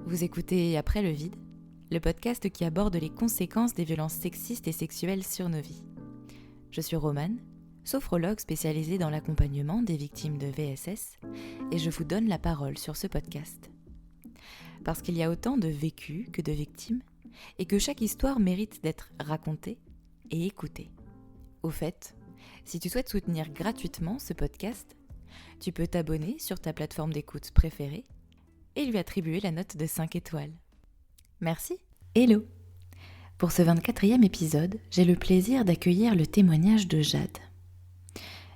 Vous écoutez Après le vide, le podcast qui aborde les conséquences des violences sexistes et sexuelles sur nos vies. Je suis Romane, sophrologue spécialisée dans l'accompagnement des victimes de VSS, et je vous donne la parole sur ce podcast. Parce qu'il y a autant de vécus que de victimes, et que chaque histoire mérite d'être racontée et écoutée. Au fait, si tu souhaites soutenir gratuitement ce podcast, tu peux t'abonner sur ta plateforme d'écoute préférée et lui attribuer la note de 5 étoiles. Merci. Hello. Pour ce 24e épisode, j'ai le plaisir d'accueillir le témoignage de Jade.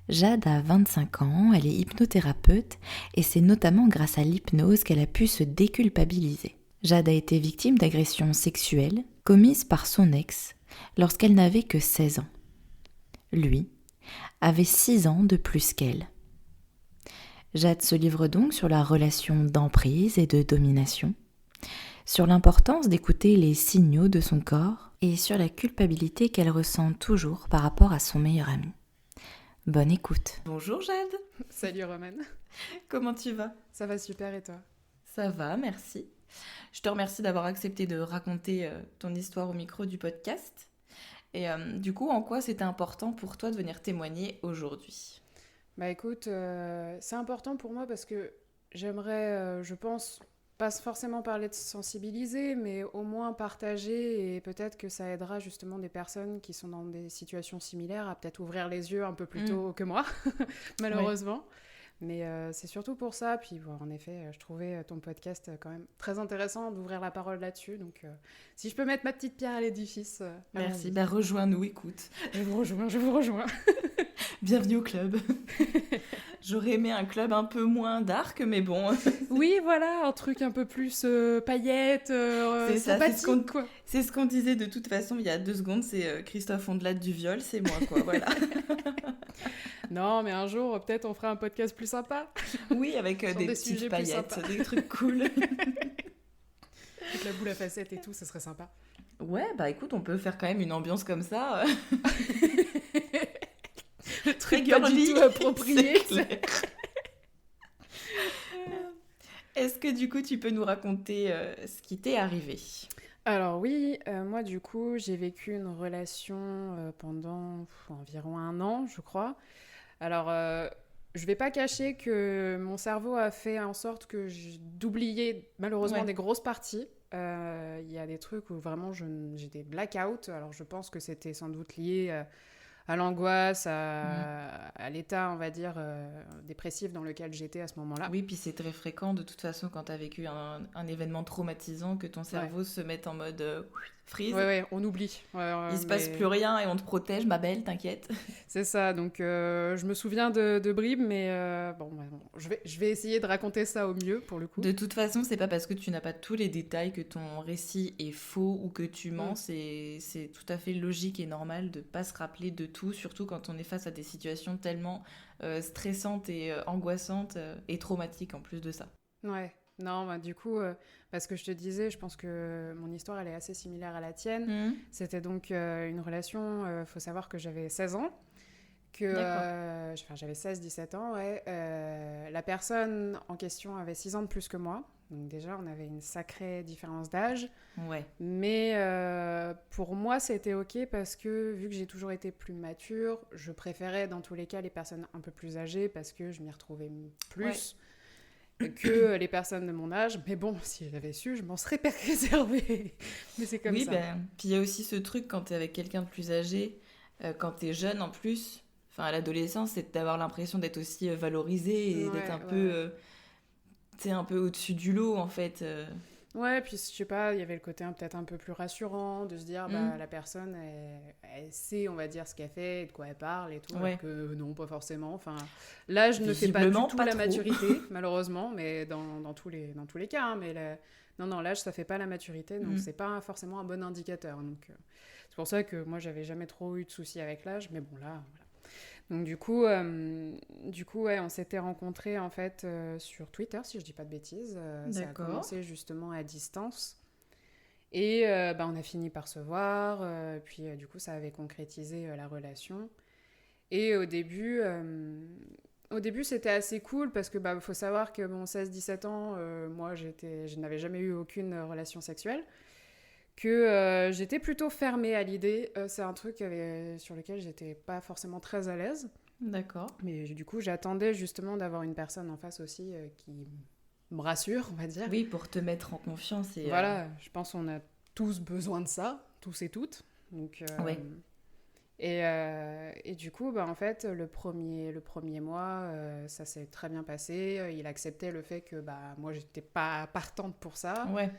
Jade a 25 ans, elle est hypnothérapeute et c'est notamment grâce à l'hypnose qu'elle a pu se déculpabiliser. Jade a été victime d'agressions sexuelles commises par son ex lorsqu'elle n'avait que 16 ans. Lui avait 6 ans de plus qu'elle. Jade se livre donc sur la relation d'emprise et de domination, sur l'importance d'écouter les signaux de son corps et sur la culpabilité qu'elle ressent toujours par rapport à son meilleur ami. Bonne écoute. Bonjour Jade. Salut Romane. Comment tu vas ? Ça va super et toi ? Ça va, merci. Je te remercie d'avoir accepté de raconter ton histoire au micro du podcast. Et du coup, en quoi c'était important pour toi de venir témoigner aujourd'hui ? Bah écoute, c'est important pour moi parce que j'aimerais, je pense, pas forcément parler de sensibiliser, mais au moins partager et peut-être que ça aidera justement des personnes qui sont dans des situations similaires à peut-être ouvrir les yeux un peu plus tôt que moi, malheureusement. Ouais. Mais c'est surtout pour ça. Puis bon, en effet, je trouvais ton podcast quand même très intéressant d'ouvrir la parole là-dessus. Donc si je peux mettre ma petite pierre à l'édifice. Merci. Bah, rejoins-nous, écoute. Je vous rejoins. Bienvenue au club. J'aurais aimé un club un peu moins dark, mais bon. Oui, voilà, un truc un peu plus paillettes, c'est sympathique, quoi. C'est ce qu'on disait de toute façon il y a 2 secondes, c'est Christophe Ondelat du viol, c'est moi, quoi, voilà. Non, mais un jour, peut-être on fera un podcast plus sympa. Oui, avec des petites paillettes, des trucs cool. Avec la boule à facettes et tout, ça serait sympa. Ouais, bah écoute, on peut faire quand même une ambiance comme ça. Le truc pas du tout approprié. Est-ce que du coup tu peux nous raconter ce qui t'est arrivé ? Alors oui, moi du coup j'ai vécu une relation pendant environ 1 an je crois. Alors je vais pas cacher que mon cerveau a fait en sorte que d'oublier malheureusement des grosses parties. Il y a des trucs où vraiment j'ai des blackouts, alors je pense que c'était sans doute lié à l'angoisse, à l'état, on va dire, dépressif dans lequel j'étais à ce moment-là. Oui, puis c'est très fréquent de toute façon quand tu as vécu un événement traumatisant que ton cerveau se mette en mode freeze. Ouais, on oublie. Il se passe plus rien et on te protège, ma belle, t'inquiète. C'est ça, donc je me souviens de bribes, mais je vais essayer de raconter ça au mieux pour le coup. De toute façon, c'est pas parce que tu n'as pas tous les détails que ton récit est faux ou que tu mens, c'est tout à fait logique et normal de pas se rappeler de tout, surtout quand on est face à des situations tellement stressantes et angoissantes et traumatiques en plus de ça. Ouais, non, bah, du coup, parce que je te disais, je pense que mon histoire, elle est assez similaire à la tienne. C'était donc une relation, faut savoir que j'avais 16 ans, j'avais 16-17 ans, ouais. La personne en question avait 6 ans de plus que moi, donc déjà, on avait une sacrée différence d'âge. Ouais. Mais pour moi, c'était ok parce que vu que j'ai toujours été plus mature, je préférais dans tous les cas les personnes un peu plus âgées parce que je m'y retrouvais plus que les personnes de mon âge. Mais bon, si j'avais su, je m'en serais préservée. Mais c'est comme ça. Oui, puis il y a aussi ce truc quand t'es avec quelqu'un de plus âgé, quand t'es jeune en plus, enfin à l'adolescence, c'est d'avoir l'impression d'être aussi valorisé et d'être un peu... un peu au-dessus du lot en fait. Ouais, puis je sais pas, il y avait le côté peut-être un peu plus rassurant de se dire la personne elle sait, on va dire, ce qu'elle fait et de quoi elle parle et tout, alors que non, pas forcément. Enfin, l'âge ne fait pas du tout la maturité, malheureusement, mais dans tous les cas. Hein, mais non, l'âge ça fait pas la maturité, donc c'est pas forcément un bon indicateur. Donc c'est pour ça que moi j'avais jamais trop eu de soucis avec l'âge, mais bon là. Voilà. Donc du coup, on s'était rencontrés en fait sur Twitter, si je dis pas de bêtises. Ça a commencé justement à distance. Et on a fini par se voir. Puis du coup, ça avait concrétisé la relation. Et au début, Au début, c'était assez cool parce que faut savoir que bon, 16-17 ans, moi, je n'avais jamais eu aucune relation sexuelle. Que j'étais plutôt fermée à l'idée. C'est un truc sur lequel j'étais pas forcément très à l'aise. D'accord. Mais du coup, j'attendais justement d'avoir une personne en face aussi qui me rassure, on va dire. Oui, pour te mettre en confiance. Et, voilà, je pense qu'on a tous besoin de ça, tous et toutes. Donc, ouais. Et du coup, en fait, le premier mois, ça s'est très bien passé. Il acceptait le fait que moi, j'étais pas partante pour ça. Ouais.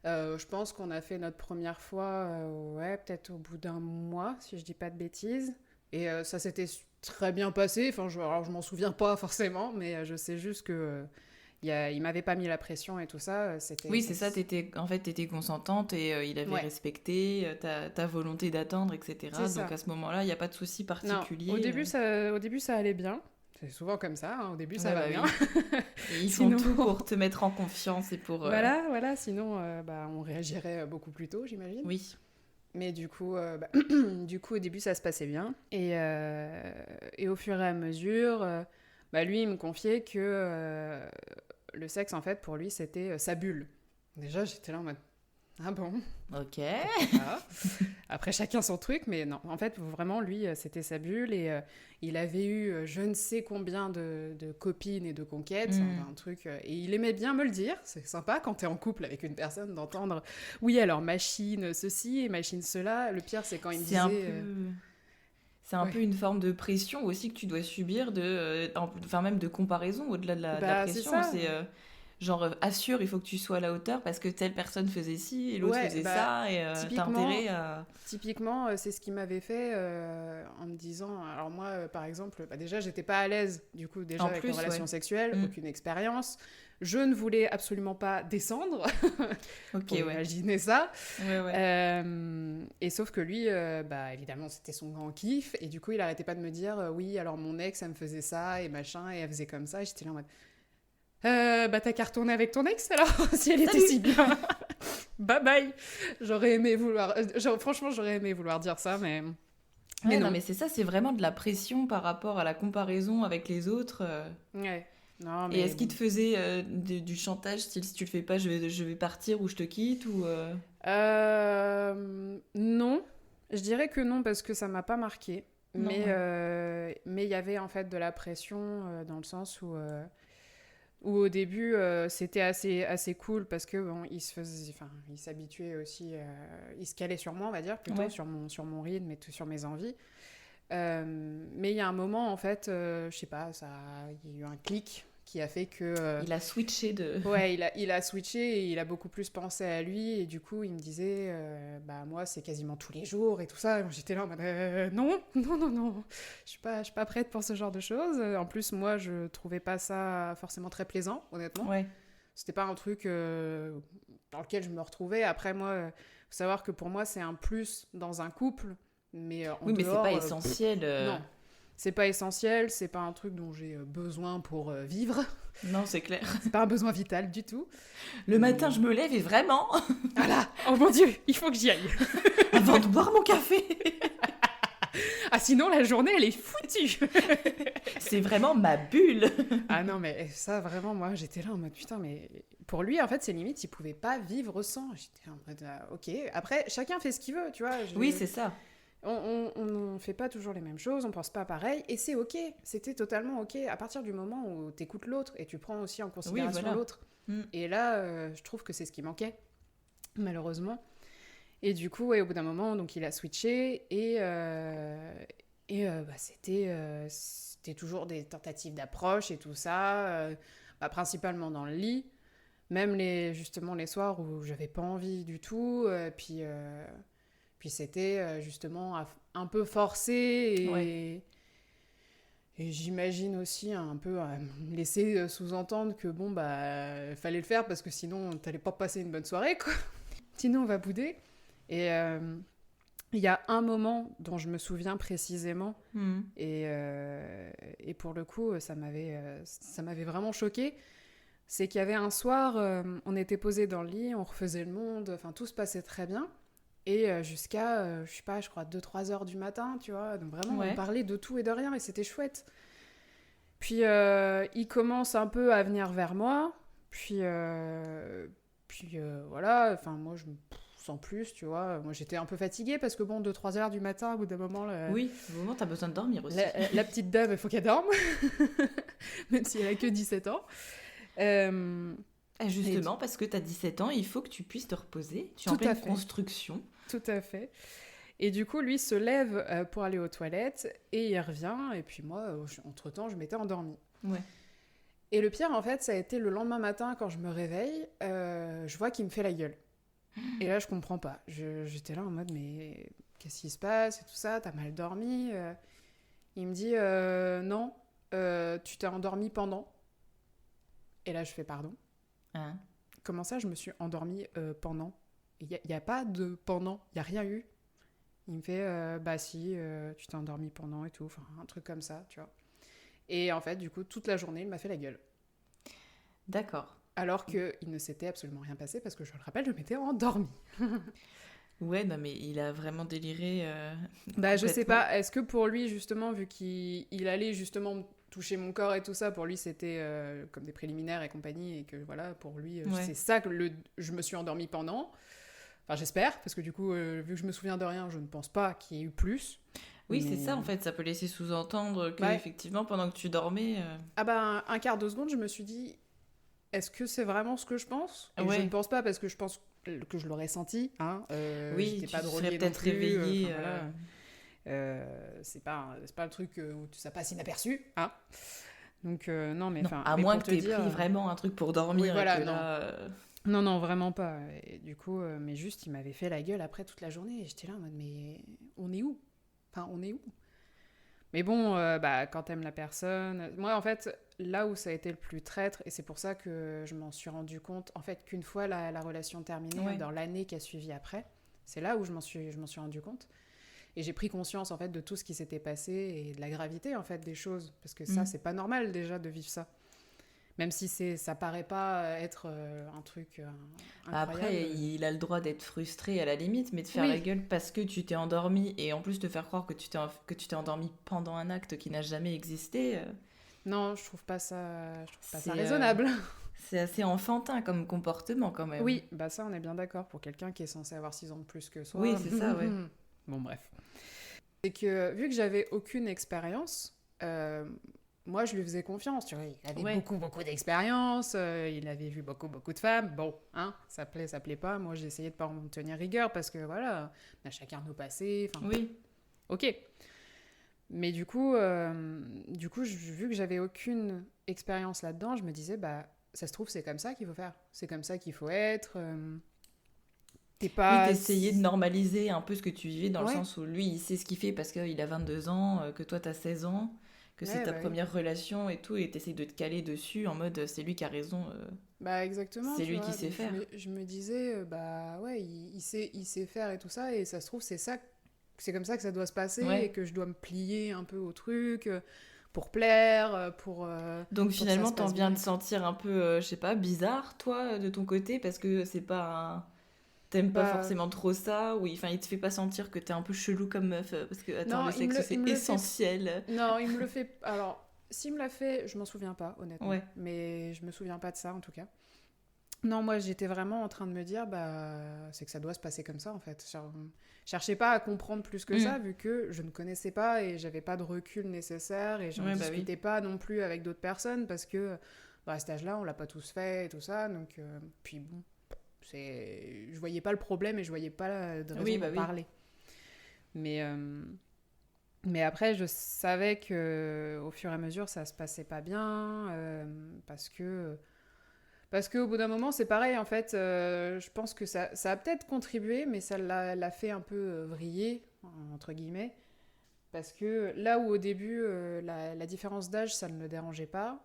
Je pense qu'on a fait notre première fois, peut-être au bout d'un mois, si je dis pas de bêtises. Et ça s'était très bien passé. Enfin, alors, je m'en souviens pas forcément, mais je sais juste que il m'avait pas mis la pression et tout ça. Oui, c'est ça. T'étais consentante et il avait respecté ta volonté d'attendre, etc. Donc à ce moment-là, il n'y a pas de souci particulier. Non, au début, ça allait bien. C'est souvent comme ça, hein. Au début ça va bien. Et ils font tout pour te mettre en confiance et pour... Voilà, sinon on réagirait beaucoup plus tôt, j'imagine. Oui. Mais du coup, au début ça se passait bien. Et au fur et à mesure, lui il me confiait que le sexe en fait pour lui c'était sa bulle. Déjà j'étais là en mode... Ah bon? Ok. Après, chacun son truc, mais non. En fait, vraiment, lui, c'était sa bulle et il avait eu je ne sais combien de copines et de conquêtes, un truc... et il aimait bien me le dire. C'est sympa quand t'es en couple avec une personne d'entendre « Oui, alors, machine ceci et machine cela ». Le pire, c'est quand il me disait... C'est un peu une forme de pression aussi que tu dois subir, même de comparaison au-delà de la pression. C'est genre, assure, il faut que tu sois à la hauteur parce que telle personne faisait ci et l'autre faisait ça et t'as intérêt à... Typiquement, c'est ce qu'il m'avait fait en me disant... Alors moi, par exemple, déjà, j'étais pas à l'aise, du coup, déjà avec les relations sexuelles, aucune expérience. Je ne voulais absolument pas descendre. Ok, imaginer ça. Ouais. Et sauf que lui, évidemment, c'était son grand kiff. Et du coup, il arrêtait pas de me dire oui, alors mon ex, elle me faisait ça et machin, et elle faisait comme ça. Et j'étais là en mode t'as qu'à retourner avec ton ex alors, si elle était si bien. Bye bye. Franchement, j'aurais aimé vouloir dire ça, mais. Non, mais c'est ça, c'est vraiment de la pression par rapport à la comparaison avec les autres. Ouais. Non, mais et est-ce qu'il te faisait du chantage, style si tu le fais pas, je vais partir ou je te quitte ou Non, je dirais que non parce que ça m'a pas marqué. Non, mais il y avait en fait de la pression dans le sens où au début c'était assez cool parce que bon, il s'habituait aussi, il se calait sur moi on va dire plutôt sur mon rythme et sur mes envies. Mais il y a un moment en fait, je sais pas, il y a eu un clic qui a fait que... il a switché de... Ouais, il a switché et il a beaucoup plus pensé à lui et du coup il me disait moi c'est quasiment tous les jours et tout ça. Et j'étais là en mode non, je suis pas prête pour ce genre de choses. En plus moi je trouvais pas ça forcément très plaisant honnêtement. Ouais. C'était pas un truc dans lequel je me retrouvais. Après moi, faut savoir que pour moi c'est un plus dans un couple, mais en oui, mais dehors, c'est pas essentiel. Non. C'est pas essentiel, c'est pas un truc dont j'ai besoin pour vivre. Non, c'est clair. C'est pas un besoin vital du tout. Le matin, je me lève et vraiment... Voilà. Oh mon Dieu, il faut que j'y aille. Avant de boire mon café. Ah sinon, la journée, elle est foutue. C'est vraiment ma bulle. Ah non, mais ça, vraiment, moi, j'étais là en mode, putain, mais... Pour lui, en fait, c'est limite, il pouvait pas vivre sans. J'étais en mode, ok. Après, chacun fait ce qu'il veut, tu vois. Oui, c'est ça. On fait pas toujours les mêmes choses, on pense pas pareil, et c'est ok, c'était totalement ok, à partir du moment où t'écoutes l'autre, et tu prends aussi en considération l'autre. Et là, je trouve que c'est ce qui manquait, malheureusement. Et du coup, au bout d'un moment, donc, il a switché, et c'était toujours des tentatives d'approche et tout ça, principalement dans le lit, même justement les soirs où j'avais pas envie du tout, puis c'était justement un peu forcé et j'imagine aussi un peu me laisser sous-entendre que bon fallait le faire parce que sinon t'allais pas passer une bonne soirée quoi. Sinon on va bouder. Et il y a un moment dont je me souviens précisément et pour le coup ça m'avait vraiment choquée. C'est qu'il y avait un soir, on était posés dans le lit, on refaisait le monde, enfin tout se passait très bien. Et jusqu'à, je sais pas, je crois 2-3 heures du matin, tu vois. Donc vraiment, on parlait de tout et de rien et c'était chouette. Puis il commence un peu à venir vers moi. Puis voilà, enfin moi je me sens plus, tu vois. Moi j'étais un peu fatiguée parce que bon, 2-3 heures du matin, au bout d'un moment... Oui, au moment t'as besoin de dormir aussi. La petite dame, il faut qu'elle dorme, même si elle a que 17 ans. Justement, parce que t'as 17 ans, il faut que tu puisses te reposer. Tu es en pleine construction. Tout à fait. Et du coup, lui se lève pour aller aux toilettes et il revient. Et puis moi, entre-temps, je m'étais endormie. Ouais. Et le pire, en fait, ça a été le lendemain matin, quand je me réveille, je vois qu'il me fait la gueule. Et là, je comprends pas. J'étais là en mode, mais qu'est-ce qui se passe et tout ça, t'as mal dormi Il me dit, non, tu t'es endormi pendant. Et là, je fais, pardon. Hein? Comment ça, je me suis endormie pendant? Il n'y a pas de pendant, il n'y a rien eu. Il me fait, bah si, tu t'es endormi pendant et tout, enfin un truc comme ça, tu vois. Et en fait, du coup, toute la journée, il m'a fait la gueule. D'accord. Alors qu'il ne s'était absolument rien passé, parce que je le rappelle, je m'étais endormie. Ouais, non mais il a vraiment déliré. Bah je sais pas, est-ce que pour lui, justement, vu qu'il allait justement toucher mon corps et tout ça, pour lui c'était comme des préliminaires et compagnie, et que voilà, pour lui, c'est ça que je me suis endormie pendant. Enfin, j'espère, parce que du coup, vu que je me souviens de rien, je ne pense pas qu'il y ait eu plus. Oui, c'est ça, en fait, ça peut laisser sous-entendre que, effectivement, pendant que tu dormais... Ah bah, un quart de seconde, je me suis dit, est-ce que c'est vraiment ce que je pense ? Et je ne pense pas, parce que je pense que je l'aurais senti, hein. Oui, j'étais pas tu droguée serais peut-être réveillée. c'est pas le truc où ça passe inaperçu, hein. Donc, non, mais enfin... À moins que tu aies pris vraiment un truc pour dormir. Oui, voilà, et que non. Là, Non, vraiment pas. Et du coup, mais juste, il m'avait fait la gueule après toute la journée. Et j'étais là en mode, mais on est où ? Enfin, on est où ? Mais bon, bah, quand t'aimes la personne... Moi, en fait, là où ça a été le plus traître, et c'est pour ça que je m'en suis rendu compte, en fait, qu'une fois la relation terminée, dans l'année qui a suivi après, c'est là où je m'en suis rendu compte. Et j'ai pris conscience, en fait, de tout ce qui s'était passé et de la gravité, en fait, des choses. Parce que ça, c'est pas normal, déjà, de vivre ça. Même si ça paraît pas être un truc incroyable. Après, il a le droit d'être frustré à la limite, mais de faire la gueule parce que tu t'es endormi et en plus de faire croire que tu t'es endormi pendant un acte qui n'a jamais existé. Non, je trouve pas ça raisonnable. C'est assez enfantin comme comportement quand même. Oui, bah ça on est bien d'accord pour quelqu'un qui est censé avoir 6 ans de plus que soi. Oui, c'est ça, ouais. Bon, bref. C'est que vu que j'avais aucune expérience, moi, je lui faisais confiance, tu vois. Il avait beaucoup d'expérience, il avait vu beaucoup de femmes. Bon, hein, ça plaît pas. Moi, j'ai essayé de pas en tenir rigueur parce que, voilà, on a chacun nos passés. Oui. Ok. Mais du coup, vu que j'avais aucune expérience là-dedans, je me disais, bah, ça se trouve, c'est comme ça qu'il faut faire. C'est comme ça qu'il faut être. T'essayais de normaliser un peu ce que tu vivais dans le sens où lui, il sait ce qu'il fait parce qu'il a 22 ans, que toi, t'as 16 ans. Que c'est ta première relation et tout, et t'essayes de te caler dessus en mode c'est lui qui a raison. Bah exactement. C'est lui qui sait faire. Je me disais, bah ouais, il sait faire et tout ça, et ça se trouve, c'est comme ça que ça doit se passer, et que je dois me plier un peu au truc pour plaire, pour... Donc finalement, t'en viens de sentir un peu, je sais pas, bizarre, toi, de ton côté, parce que c'est pas un... T'aimes pas forcément trop ça, ou il te fait pas sentir que t'es un peu chelou comme meuf, parce que attends, le sexe c'est essentiel. Non, il me le fait. Alors, s'il me l'a fait, je m'en souviens pas, honnêtement. Mais je me souviens pas de ça, en tout cas. Non, moi j'étais vraiment en train de me dire, bah, c'est que ça doit se passer comme ça, en fait. Je cherchais pas à comprendre plus que ça, vu que je ne connaissais pas et j'avais pas de recul nécessaire, et j'en discutais pas non plus avec d'autres personnes, parce que à cet âge-là, on l'a pas tous fait et tout ça, donc puis bon. Je voyais pas le problème et je voyais pas de raison de parler. Mais après, je savais que au fur et à mesure, ça se passait pas bien, parce que au bout d'un moment, c'est pareil, en fait, je pense que ça a peut-être contribué, mais ça l'a fait un peu vriller, entre guillemets, parce que là où au début, la différence d'âge, ça ne le dérangeait pas,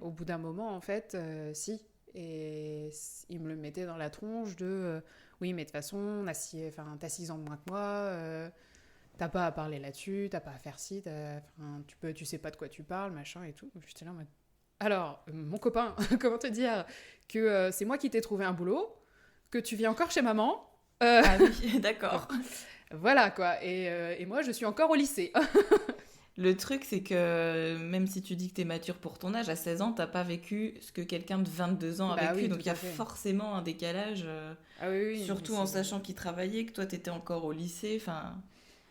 au bout d'un moment, en fait, si. Et il me le mettait dans la tronche de oui, mais de toute façon, t'as 6 ans de moins que moi, t'as pas à parler là-dessus, t'as pas à faire ci, tu sais pas de quoi tu parles, machin et tout. J'étais là en mode, alors, mon copain, comment te dire que c'est moi qui t'ai trouvé un boulot, que tu vis encore chez maman. Ah oui, d'accord. Voilà quoi, et moi je suis encore au lycée. Le truc, c'est que même si tu dis que t'es mature pour ton âge, à 16 ans, t'as pas vécu ce que quelqu'un de 22 ans a Bah vécu. oui, Donc tout il y a à fait. forcément un décalage, Ah oui, oui, mais surtout en sachant qu'il travaillait, que toi t'étais encore au lycée. Enfin,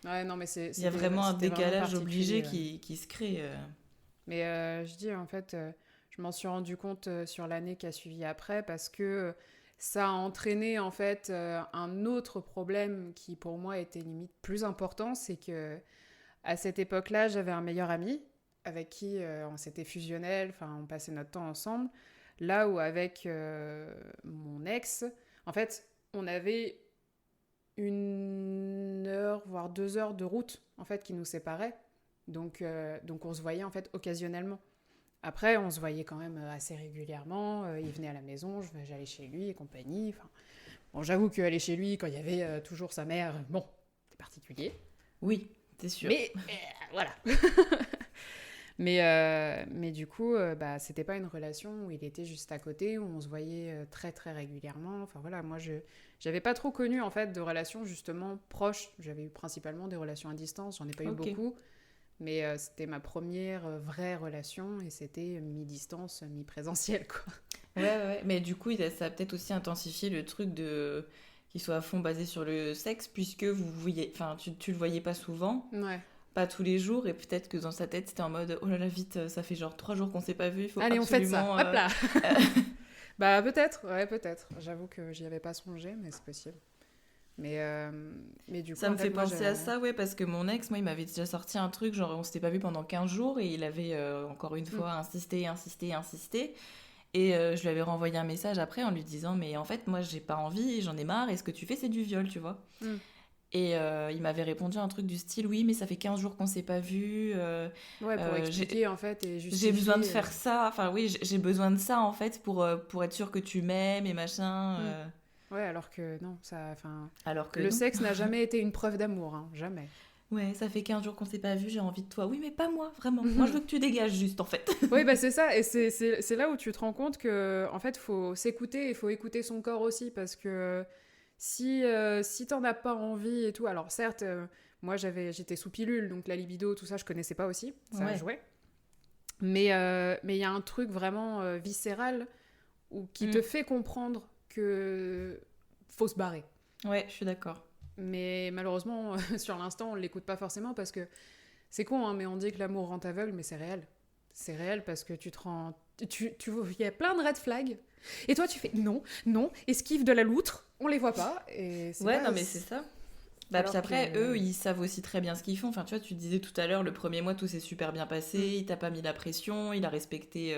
Ouais, non, mais il y a vraiment un c'était vraiment décalage particulier. obligé Ouais. qui se crée. Mais je dis, en fait, je m'en suis rendu compte sur l'année qui a suivi après parce que ça a entraîné, en fait, un autre problème qui, pour moi, était limite plus important. C'est que à cette époque-là, j'avais un meilleur ami avec qui on s'était fusionnel, enfin, on passait notre temps ensemble. Là où avec mon ex, en fait, on avait 1 heure, voire 2 heures de route, en fait, qui nous séparait. Donc on se voyait, en fait, occasionnellement. Après, on se voyait quand même assez régulièrement. Il venait à la maison, j'allais chez lui et compagnie. Enfin, bon, j'avoue qu'aller chez lui, quand il y avait toujours sa mère, bon, c'est particulier. Oui, c'est sûr. Mais voilà. Mais du coup, bah, c'était pas une relation où il était juste à côté, où on se voyait très très régulièrement. Enfin voilà, moi j'avais pas trop connu en fait de relations justement proches. J'avais eu principalement des relations à distance, j'en ai pas eu Ok. beaucoup. Mais c'était ma première vraie relation et c'était mi-distance, mi-présentiel quoi. Ouais. Mais du coup, ça a peut-être aussi intensifié le truc de qu'il soit à fond basé sur le sexe, puisque vous voyez, enfin, tu le voyais pas souvent, Ouais. pas tous les jours, et peut-être que dans sa tête, c'était en mode, oh là là, vite, ça fait genre 3 jours qu'on s'est pas vu, il faut Allez, on fait ça. absolument. Hop là. Bah peut-être, ouais peut-être. J'avoue que j'y avais pas songé, mais c'est possible. Mais, euh, mais du coup, Ça en me fait, fait moi, penser à ça, ouais, parce que mon ex, moi, il m'avait déjà sorti un truc, genre, on s'était pas vu pendant 15 jours, et il avait, encore une Mm. fois, insisté. Et je lui avais renvoyé un message après en lui disant, mais en fait, moi, j'ai pas envie, j'en ai marre, et ce que tu fais, c'est du viol, tu vois. Mm. Et il m'avait répondu un truc du style, oui, mais ça fait 15 jours qu'on s'est pas vu, Ouais, pour j'ai expliquer en fait et besoin de justifier. faire ça, enfin oui, j'ai besoin de ça en fait pour être sûr que tu m'aimes et machin. Mm. Ouais, alors que non, ça, enfin, Alors que le non. sexe n'a jamais été une preuve d'amour, hein, jamais. Ouais, ça fait 15 jours qu'on s'est pas vu, j'ai envie de toi. Oui, mais pas moi, vraiment. Moi, je veux que tu dégages juste en fait. Oui, bah c'est ça, et c'est là où tu te rends compte que en fait, faut s'écouter et faut écouter son corps aussi, parce que si t'en as pas envie et tout, alors certes, moi j'étais sous pilule, donc la libido, tout ça, je connaissais pas aussi, ça a Ouais, joué. Mais il y a un truc vraiment viscéral qui te Mm. fait comprendre que faut se barrer. Ouais, je suis d'accord. Mais malheureusement, sur l'instant, on l'écoute pas forcément parce que c'est con, hein, mais on dit que l'amour rend aveugle, mais c'est réel. C'est réel parce que tu te rends. Il y a plein de red flags. Et toi, tu fais non, non, esquive de la loutre, on les voit pas. Et c'est Ouais, pas. non, mais c'est ça. Bah, puis Alors après, que. eux, ils savent aussi très bien ce qu'ils font. Enfin, tu vois, tu disais tout à l'heure, le premier mois, tout s'est super bien passé, Mm. il t'a pas mis la pression, il a respecté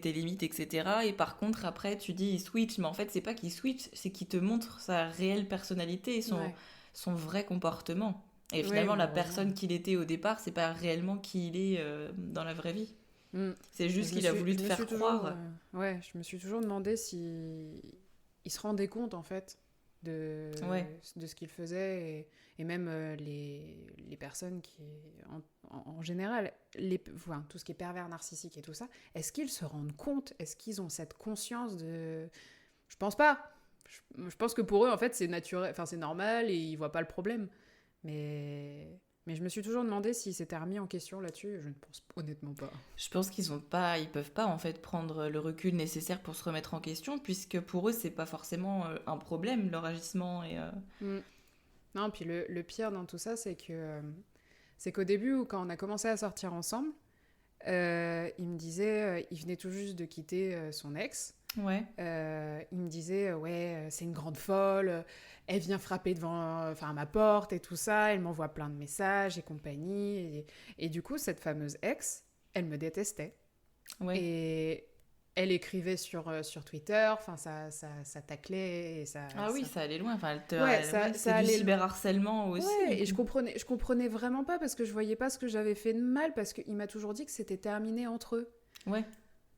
tes limites, etc. Et par contre, après, tu dis, il switch, mais en fait, c'est pas qu'il switch, c'est qu'il te montre sa réelle personnalité et Ouais. son vrai comportement. Et Oui, finalement, la malheureusement. personne qu'il était au départ, c'est pas réellement qui il est dans la vraie vie. Mm. C'est Et juste qu'il a voulu je te me faire suis toujours. croire. Ouais, je me suis toujours demandé si. Il se rendait compte, en fait, Ouais. de ce qu'il faisait. Et même les personnes qui. En général, enfin, tout ce qui est pervers narcissique et tout ça, est-ce qu'ils se rendent compte? Est-ce qu'ils ont cette conscience de. Je pense pas. Je pense que pour eux, en fait, c'est naturel, enfin, c'est normal et ils voient pas le problème. Mais je me suis toujours demandé s'ils s'étaient remis en question là-dessus. Je ne pense honnêtement pas. Je pense ils peuvent pas en fait prendre le recul nécessaire pour se remettre en question, puisque pour eux, c'est pas forcément un problème, leur agissement. Mm. Non, puis le pire dans tout ça, c'est qu'au début, quand on a commencé à sortir ensemble, il me disait, il venait tout juste de quitter son ex. Ouais. Il me disait, ouais, c'est une grande folle, elle vient frapper devant, enfin, à ma porte et tout ça, elle m'envoie plein de messages et compagnie. Et du coup, cette fameuse ex, elle me détestait. Ouais. Et elle écrivait sur Twitter, enfin, ça taclait et ça. Ah oui, ça allait loin. Enfin, Ouais, ouais, c'est du allait. cyberharcèlement aussi, Ouais, du et coup. je comprenais vraiment pas parce que je voyais pas ce que j'avais fait de mal parce qu'il m'a toujours dit que c'était terminé entre eux. Ouais.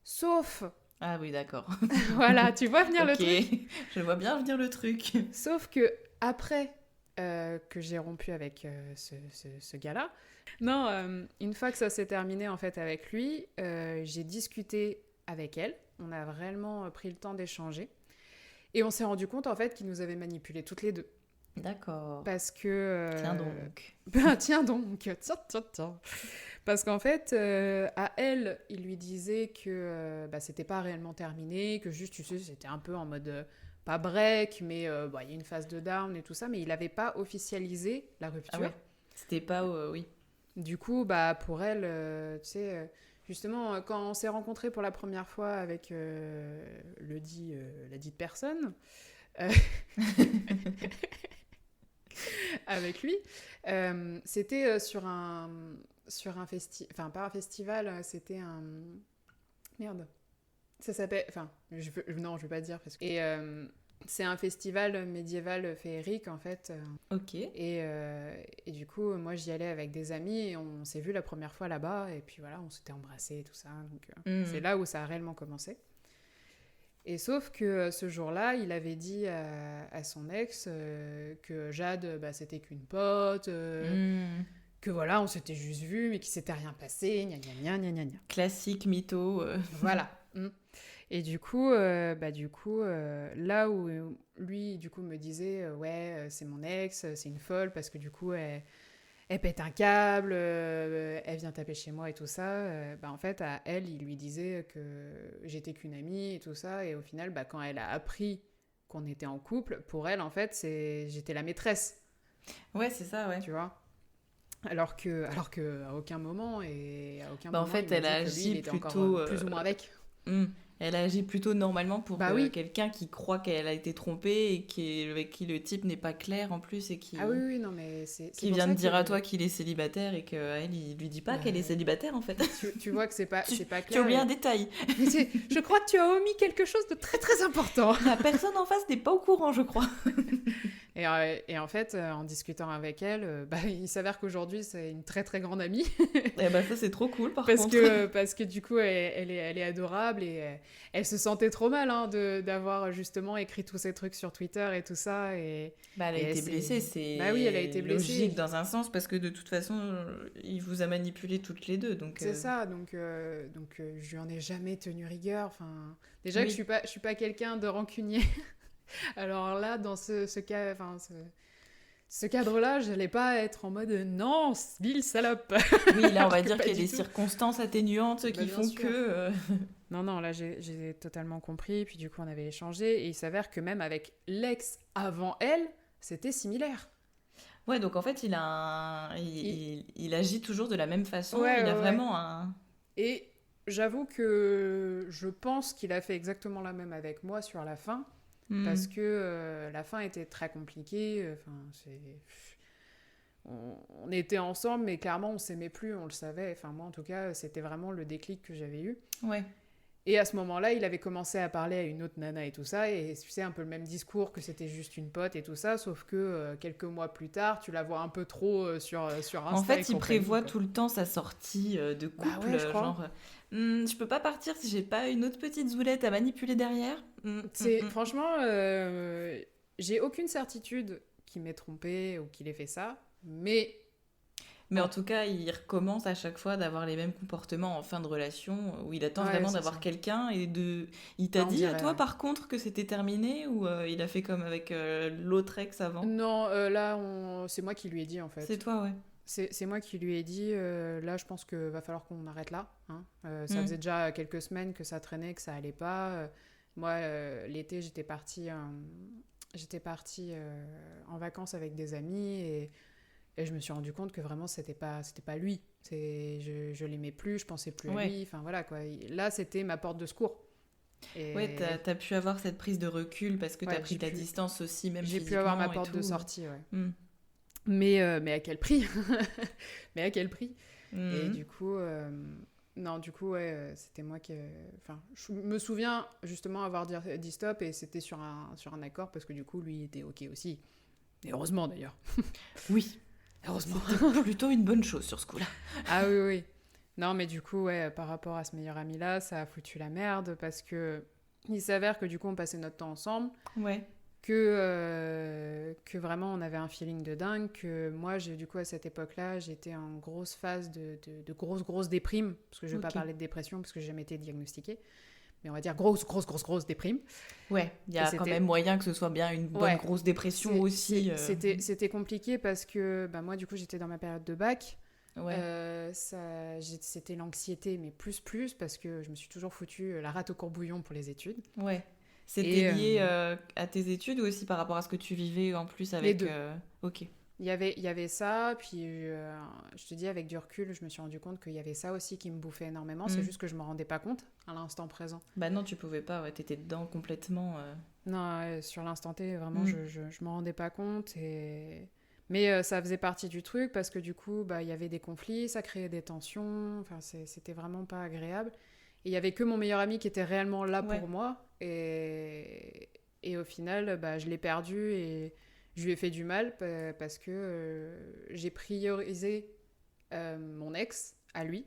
Sauf, Ah oui, d'accord. voilà, tu vois venir le Ok, truc. je vois bien venir le truc. Sauf que après que j'ai rompu avec ce gars-là, non, une fois que ça s'est terminé en fait avec lui, j'ai discuté avec elle. On a vraiment pris le temps d'échanger et on s'est rendu compte en fait qu'il nous avait manipulés toutes les deux. D'accord. Parce que... Tiens donc. Tiens donc, tiens. Parce qu'en fait, à elle, il lui disait que c'était pas réellement terminé, que juste, tu sais, c'était un peu en mode, pas break, mais il y a une phase de down et tout ça, mais il avait pas officialisé la rupture. Ah ouais. C'était pas... oui. Du coup, pour elle, tu sais, justement, quand on s'est rencontrés pour la première fois avec la dite personne, avec lui, c'était sur un festival, enfin pas un festival, c'était un... Merde. Ça s'appelle... Enfin, non, je veux pas dire parce que... Et c'est un festival médiéval féerique en fait. Ok. Et du coup, moi j'y allais avec des amis et on s'est vu la première fois là-bas et puis voilà, on s'était embrassés et tout ça. Donc c'est là où ça a réellement commencé. Et sauf que ce jour-là, il avait dit à son ex que Jade, c'était qu'une pote, que voilà, on s'était juste vu, mais qu'il s'était rien passé, gna gna gna gna gna. Classique mytho. Voilà. Et du coup, là où lui, du coup, me disait, ouais, c'est mon ex, c'est une folle, parce que du coup, elle pète un câble, elle vient taper chez moi et tout ça. En fait, à elle, il lui disait que j'étais qu'une amie et tout ça. Et au final, quand elle a appris qu'on était en couple, pour elle, en fait, j'étais la maîtresse. Ouais, c'est ça, ouais. Tu vois. Alors que à aucun moment, en fait, elle a agi plutôt plus ou moins avec. Elle agit plutôt normalement pour quelqu'un qui croit qu'elle a été trompée et avec qui le type n'est pas clair en plus et qui... Ah oui, non mais c'est qui vient de dire à toi qu'il est célibataire et qu'elle, il lui dit pas qu'elle est célibataire en fait. Tu vois que c'est pas clair. Tu as oublié un détail. Je crois que tu as omis quelque chose de très très important. La personne en face n'est pas au courant, je crois. Et en fait, en discutant avec elle, il s'avère qu'aujourd'hui, c'est une très très grande amie. Et ça, c'est trop cool, par contre. Parce que du coup, elle est adorable et elle se sentait trop mal d'avoir justement écrit tous ces trucs sur Twitter et tout ça. Et elle a été blessée, c'est oui, elle a été blessée. Logique dans un sens, parce que de toute façon, il vous a manipulé toutes les deux. Donc, c'est ça, donc je lui en ai jamais tenu rigueur. Enfin, déjà que je suis pas quelqu'un de rancunier. Alors là, dans ce cas, ce cadre-là, je n'allais pas être en mode non, ville salope. Oui, là, on va dire qu'il y a des circonstances atténuantes qui font que. Non, là, j'ai totalement compris. Puis du coup, on avait échangé. Et il s'avère que même avec l'ex avant elle, c'était similaire. Ouais, donc en fait, il agit toujours de la même façon. Ouais, il a vraiment un. Et j'avoue que je pense qu'il a fait exactement la même avec moi sur la fin. Parce que la fin était très compliquée. On était ensemble, mais clairement, on s'aimait plus, on le savait. Enfin, moi, en tout cas, c'était vraiment le déclic que j'avais eu. Ouais. Et à ce moment-là, il avait commencé à parler à une autre nana et tout ça. Et tu sais, un peu le même discours, que c'était juste une pote et tout ça. Sauf que quelques mois plus tard, tu la vois un peu trop sur Insta. En fait, il prévoit tout le temps sa sortie de couple. Ouais, je crois. Genre, je peux pas partir si j'ai pas une autre petite zoulette à manipuler derrière. Franchement, j'ai aucune certitude qu'il m'ait trompée ou qu'il ait fait ça. Mais en tout cas, il recommence à chaque fois d'avoir les mêmes comportements en fin de relation, où il attend vraiment d'avoir quelqu'un et de... Il t'a dit à toi, par contre, que c'était terminé, ou il a fait comme avec l'autre ex avant? Non, là, c'est moi qui lui ai dit, en fait. C'est toi, ouais. C'est moi qui lui ai dit, là, je pense qu'il va falloir qu'on arrête là. Hein. Ça faisait déjà quelques semaines que ça traînait, que ça allait pas. Moi, l'été, j'étais partie en vacances avec des amis et je me suis rendu compte que vraiment c'était pas lui. Je l'aimais plus, je pensais plus à lui. Enfin voilà quoi. Là c'était ma porte de secours. Et... Ouais, t'as pu avoir cette prise de recul parce que t'as pris ta distance aussi, même j'ai pu avoir ma porte de sortie, ouais. Mais à quel prix? Mais à quel prix? Et du coup, c'était moi qui... Enfin, je me souviens justement avoir dit stop et c'était sur un accord parce que du coup, lui était OK aussi. Et heureusement d'ailleurs. Oui. Heureusement. C'était plutôt une bonne chose sur ce coup-là. Ah oui. Non, mais du coup, par rapport à ce meilleur ami-là, ça a foutu la merde parce que il s'avère que du coup, on passait notre temps ensemble. Ouais. Que vraiment, on avait un feeling de dingue. Que moi, du coup, à cette époque-là, j'étais en grosse phase de grosse déprime. Parce que je ne vais pas parler de dépression parce que j'ai jamais été diagnostiquée. mais on va dire grosse déprime. Ouais, il y a quand même moyen que ce soit bien une bonne grosse dépression aussi. C'était compliqué parce que moi, du coup, j'étais dans ma période de bac. Ouais. C'était l'anxiété, mais plus, parce que je me suis toujours foutu la rate au courbouillon pour les études. Ouais. C'était lié à tes études ou aussi par rapport à ce que tu vivais en plus avec... Les deux. Ok. Il y avait ça, puis je te dis, avec du recul, je me suis rendu compte qu'il y avait ça aussi qui me bouffait énormément. C'est juste que je ne me rendais pas compte à l'instant présent. Bah non, tu pouvais pas, t'étais dedans complètement. Non, sur l'instant T, vraiment, je ne me rendais pas compte. Mais ça faisait partie du truc parce que du coup, il y avait des conflits, ça créait des tensions. Enfin, c'était vraiment pas agréable. Et il y avait que mon meilleur ami qui était réellement là pour moi. Et au final, je l'ai perdu et je lui ai fait du mal parce que j'ai priorisé mon ex à lui.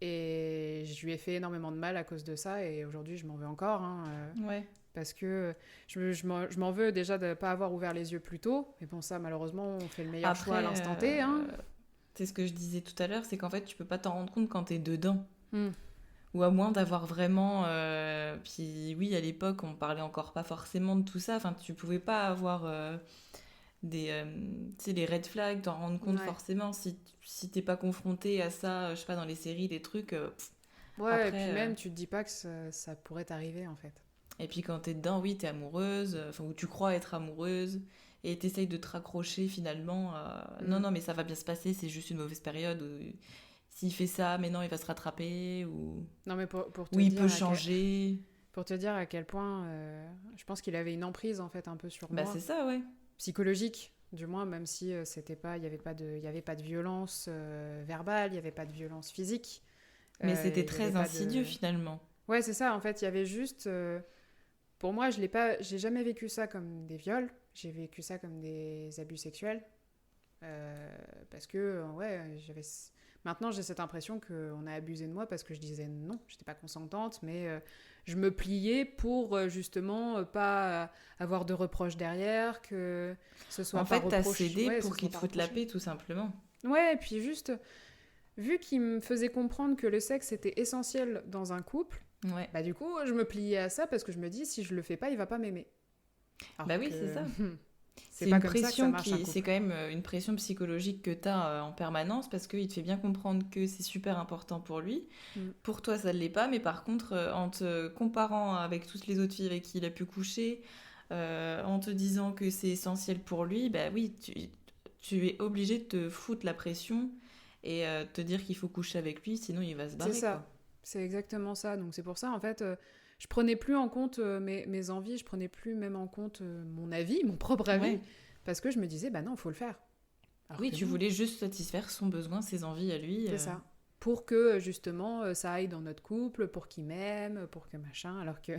Et je lui ai fait énormément de mal à cause de ça. Et aujourd'hui, je m'en veux encore. Parce que je m'en veux déjà de ne pas avoir ouvert les yeux plus tôt. Mais bon, ça, malheureusement, on fait le meilleur choix à l'instant T. C'est ce que je disais tout à l'heure, c'est qu'en fait, tu peux pas t'en rendre compte quand t'es dedans. Ou à moins d'avoir vraiment... Puis oui, à l'époque, on parlait encore pas forcément de tout ça. Enfin, tu pouvais pas avoir des red flags, t'en rendre compte forcément. Si t'es pas confronté à ça, je sais pas, dans les séries, des trucs... après, et puis même, tu te dis pas que ça pourrait t'arriver, en fait. Et puis quand t'es dedans, oui, t'es amoureuse, ou tu crois être amoureuse, et t'essayes de te raccrocher finalement. Non, mais ça va bien se passer, c'est juste une mauvaise période. S'il fait ça, mais non, il va se rattraper, ou... Non, mais pour te il peut changer. Pour te dire à quel point, je pense qu'il avait une emprise, en fait, un peu sur moi. C'est ça, ouais. Psychologique, du moins, même si c'était pas... Il y avait pas de violence verbale, il y avait pas de violence physique. Mais c'était très insidieux, finalement. Ouais, c'est ça, en fait, il y avait juste... Pour moi, j'ai jamais vécu ça comme des viols, j'ai vécu ça comme des abus sexuels. Parce que, maintenant, j'ai cette impression qu'on a abusé de moi parce que je disais non, j'étais pas consentante, mais je me pliais pour justement pas avoir de reproches derrière, que ce soit pas reproché. En fait, t'as cédé pour qu'il te foute la paix, tout simplement. Ouais, et puis juste, vu qu'il me faisait comprendre que le sexe était essentiel dans un couple, du coup, je me pliais à ça parce que je me dis, si je le fais pas, il va pas m'aimer. Oui, c'est ça. C'est pas comme ça que ça marche un couple. C'est quand même une pression psychologique que tu as en permanence parce qu'il te fait bien comprendre que c'est super important pour lui. Pour toi, ça ne l'est pas, mais par contre, en te comparant avec toutes les autres filles avec qui il a pu coucher, en te disant que c'est essentiel pour lui, oui, tu es obligé de te foutre la pression et te dire qu'il faut coucher avec lui, sinon il va se barrer. C'est ça, c'est exactement ça. Donc c'est pour ça, en fait... je prenais plus en compte mes envies, je prenais plus même en compte mon avis, mon propre avis, parce que je me disais, non, il faut le faire. Alors tu voulais juste satisfaire son besoin, ses envies à lui. C'est ça. Pour que, justement, ça aille dans notre couple, pour qu'il m'aime, pour que machin, alors que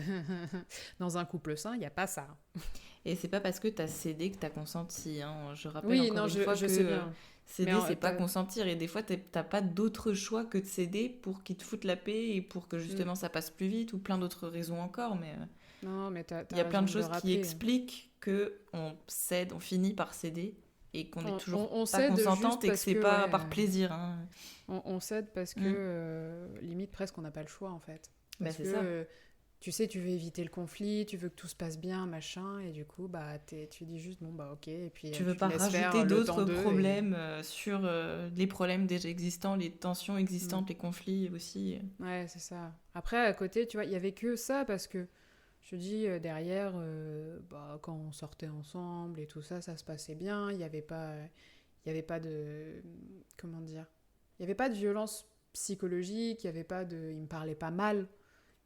dans un couple sain, il n'y a pas ça. Et c'est pas parce que t'as cédé que t'as consenti, hein. Je rappelle encore une fois je que... sais bien. Céder, c'est pas consentir. Et des fois, t'as pas d'autre choix que de céder pour qu'ils te foutent la paix et pour que justement ça passe plus vite ou plein d'autres raisons encore. Mais non, mais il y a plein de choses qui expliquent qu'on cède, on finit par céder et qu'on n'est toujours pas consentante et que c'est pas par plaisir. Hein. On cède parce que limite presque on n'a pas le choix en fait. Parce c'est ça. Tu sais, tu veux éviter le conflit, tu veux que tout se passe bien, machin, et du coup, tu dis juste, ok, et puis tu veux pas rajouter d'autres problèmes sur les problèmes déjà existants, les tensions existantes, les conflits aussi. Ouais, c'est ça. Après, à côté, tu vois, il y avait que ça, parce que, je te dis, derrière, quand on sortait ensemble et tout ça, ça se passait bien, il y avait pas de... Comment dire ? Il y avait pas de violence psychologique, il me parlait pas mal.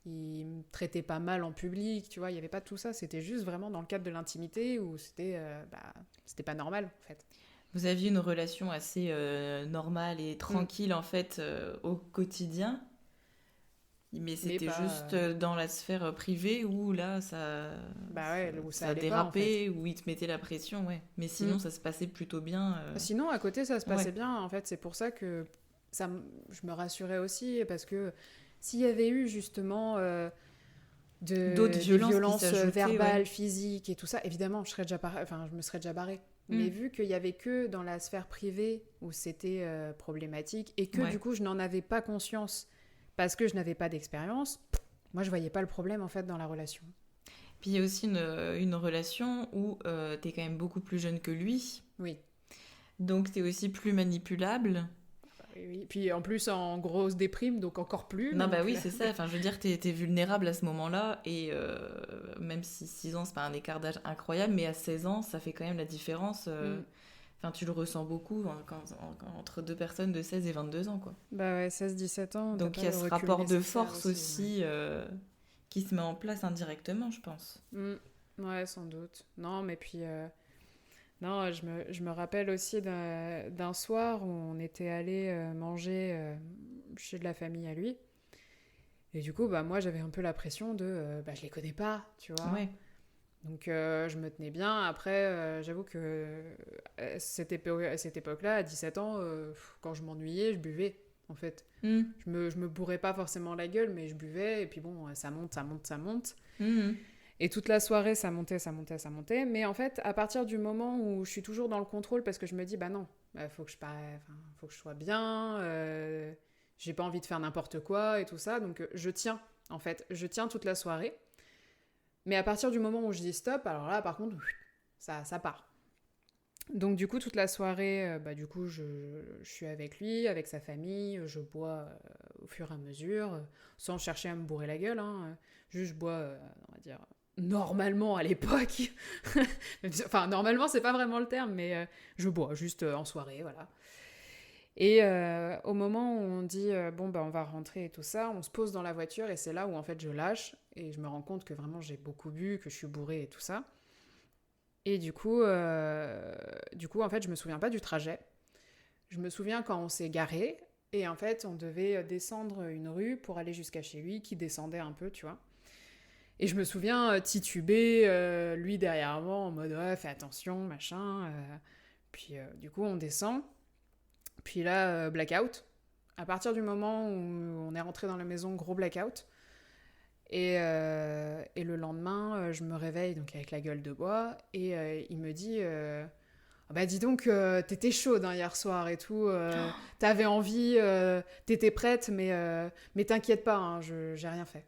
Il me traitait pas mal en public, tu vois, il n'y avait pas tout ça, c'était juste vraiment dans le cadre de l'intimité où c'était pas normal, en fait. Vous aviez une relation assez normale et tranquille, en fait, au quotidien, mais c'était juste dans la sphère privée où là, ça a dérapé, pas, en fait. Où il te mettait la pression, ouais. Mais sinon, ça se passait plutôt bien. Sinon, à côté, ça se passait bien, en fait, c'est pour ça que je me rassurais aussi, parce que s'il y avait eu justement d'autres violences verbales, physiques et tout ça, évidemment, je me serais déjà barrée. Mais vu qu'il y avait que dans la sphère privée où c'était problématique et que du coup je n'en avais pas conscience parce que je n'avais pas d'expérience, moi, je voyais pas le problème, en fait, dans la relation. Puis il y a aussi une relation où t'es quand même beaucoup plus jeune que lui. Oui. Donc t'es aussi plus manipulable. Oui. Puis en plus, en grosse déprime, donc encore plus. Non, donc... bah oui, c'est ça. Enfin, je veux dire, t'es vulnérable à ce moment-là. Et même si 6 ans, c'est pas un écart d'âge incroyable, mais à 16 ans, ça fait quand même la différence. Enfin, tu le ressens beaucoup entre deux personnes de 16 et 22 ans, quoi. Bah ouais, 16-17 ans. Donc il y a ce rapport de force aussi qui se met en place indirectement, je pense. Ouais, sans doute. Non, mais puis... Non, je me rappelle aussi d'un soir où on était allé manger chez de la famille à lui. Et du coup, bah, moi, j'avais un peu la pression de... je les connais pas, tu vois. Ouais. Donc, je me tenais bien. Après, j'avoue que à cette époque-là, à 17 ans, quand je m'ennuyais, je buvais, en fait. Je me bourrais pas forcément la gueule, mais je buvais. Et puis bon, ça monte, ça monte, ça monte. Et toute la soirée, ça montait, ça montait, ça montait. Mais en fait, à partir du moment où je suis toujours dans le contrôle, parce que je me dis, bah non, faut que je sois bien, j'ai pas envie de faire n'importe quoi et tout ça. Donc, je tiens, en fait. Je tiens toute la soirée. Mais à partir du moment où je dis stop, alors là, par contre, ça part. Donc, du coup, toute la soirée, du coup, je suis avec lui, avec sa famille, je bois au fur et à mesure, sans chercher à me bourrer la gueule, hein. Juste, je bois, on va dire, normalement à l'époque. Enfin, normalement, c'est pas vraiment le terme, mais je bois juste en soirée, voilà. Et au moment où on dit bon bah on va rentrer et tout ça, on se pose dans la voiture et c'est là où en fait je lâche et je me rends compte que vraiment j'ai beaucoup bu, que je suis bourrée et tout ça. Et du coup en fait je me souviens pas du trajet. Je me souviens quand on s'est garé et en fait on devait descendre une rue pour aller jusqu'à chez lui qui descendait un peu, tu vois. Et je me souviens tituber, lui derrière moi en mode ouais fais attention machin. Puis du coup on descend. Puis là, blackout. À partir du moment où on est rentré dans la maison, gros blackout. Et le lendemain, je me réveille donc avec la gueule de bois. Et il me dit ah bah dis donc, t'étais chaude hein, hier soir et tout. T'avais envie, t'étais prête, mais t'inquiète pas, hein, j'ai rien fait.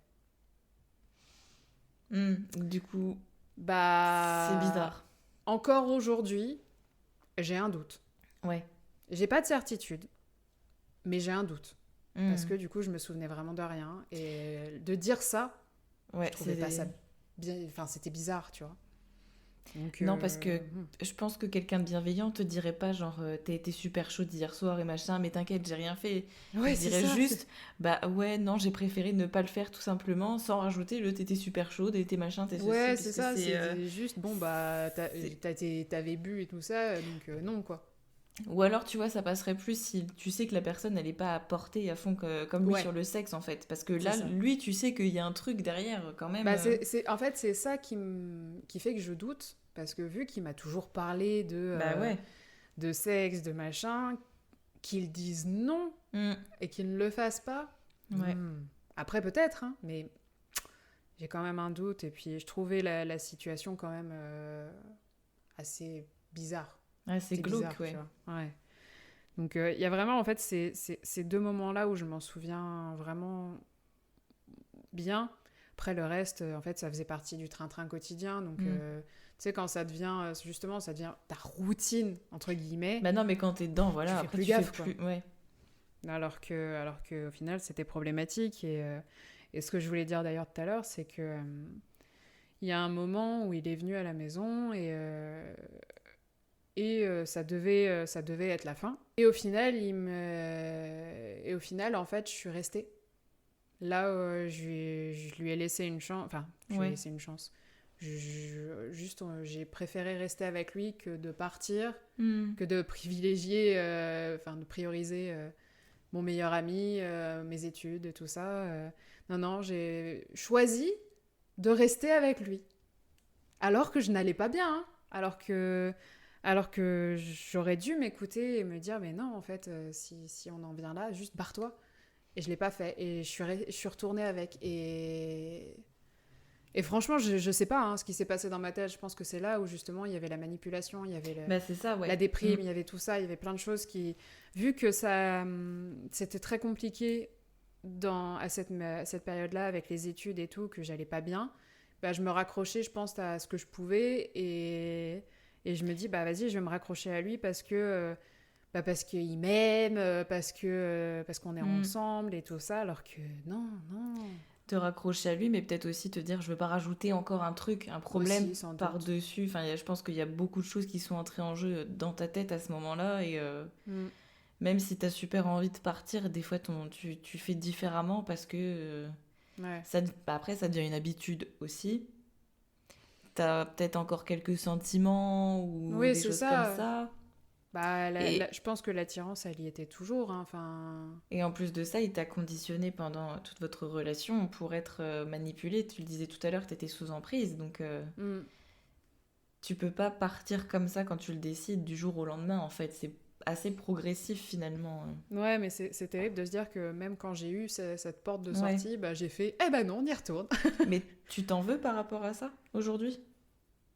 Du coup, bah, c'est bizarre. Encore aujourd'hui, j'ai un doute. Ouais. J'ai pas de certitude, mais j'ai un doute. Parce que du coup, je me souvenais vraiment de rien. Et de dire ça, je trouvais pas ça bien. Enfin, c'était bizarre, tu vois. Donc, non, parce que je pense que quelqu'un de bienveillant te dirait pas genre t'as été super chaude hier soir et machin, mais t'inquiète, j'ai rien fait. Ouais, il dirait juste bah ouais, non, j'ai préféré ne pas le faire tout simplement, sans rajouter le t'étais super chaude et t'es machin, t'es ceci. Ouais, c'est ça, c'est juste bon, bah t'avais bu et tout ça, donc non, quoi. Ou alors, tu vois, ça passerait plus si tu sais que la personne, elle n'est pas à porter à fond comme lui sur le sexe, en fait. Parce que là, lui, tu sais qu'il y a un truc derrière, quand même. Bah, en fait, c'est ça qui fait que je doute. Parce que vu qu'il m'a toujours parlé de sexe, de machin, qu'il dise non et qu'il ne le fasse pas. Ouais. Après, peut-être, hein, mais j'ai quand même un doute. Et puis, je trouvais la situation quand même assez bizarre. Ouais, c'est glauque, bizarre, ouais. Ouais. Donc, il y a vraiment, en fait, ces deux moments-là où je m'en souviens vraiment bien. Après, le reste, en fait, ça faisait partie du train-train quotidien. Donc, tu sais, quand ça devient, justement, ça devient ta routine, entre guillemets. Bah non, mais quand t'es dedans, voilà, tu après, fais plus gaffe, quoi. Ouais. Alors que au final, c'était problématique. Et ce que je voulais dire d'ailleurs tout à l'heure, c'est que il y a un moment où il est venu à la maison et ça devait être la fin. Et au final, en fait, je suis restée. Là, je lui ai laissé une chance. Enfin, je lui ai laissé une chance. J'ai préféré rester avec lui que de partir, que de privilégier, de prioriser mon meilleur ami, mes études et tout ça. Non, j'ai choisi de rester avec lui. Alors que je n'allais pas bien, hein. Alors que j'aurais dû m'écouter et me dire, mais non, en fait, si on en vient là, juste barre-toi. Et je ne l'ai pas fait. Et je suis retournée avec. Et franchement, je ne sais pas ce qui s'est passé dans ma tête. Je pense que c'est là où, justement, il y avait la manipulation, il y avait c'est ça, ouais. la déprime, il y avait tout ça. Il y avait plein de choses qui... Vu que ça, c'était très compliqué à cette période-là, avec les études et tout, que j'allais pas bien, bah, je me raccrochais, je pense, à ce que je pouvais. Et je me dis, bah vas-y, je vais me raccrocher à lui parce qu'il m'aime, parce qu'on est ensemble et tout ça, alors que non. Te raccrocher à lui, mais peut-être aussi te dire, je veux pas rajouter encore un truc, un problème aussi, par-dessus. Enfin, je pense qu'il y a beaucoup de choses qui sont entrées en jeu dans ta tête à ce moment-là. Et même si t'as super envie de partir, des fois, tu fais différemment parce que après, ça devient une habitude aussi. T'as peut-être encore quelques sentiments ou des choses comme ça. Bah, je pense que l'attirance, elle y était toujours. Hein, et en plus de ça, il t'a conditionné pendant toute votre relation pour être manipulé. Tu le disais tout à l'heure, t'étais sous emprise. Donc, tu peux pas partir comme ça quand tu le décides du jour au lendemain. En fait, c'est assez progressif finalement. Ouais, mais c'est terrible de se dire que même quand j'ai eu cette porte de sortie, bah, j'ai fait « Eh ben non, on y retourne !» Mais tu t'en veux par rapport à ça, aujourd'hui ?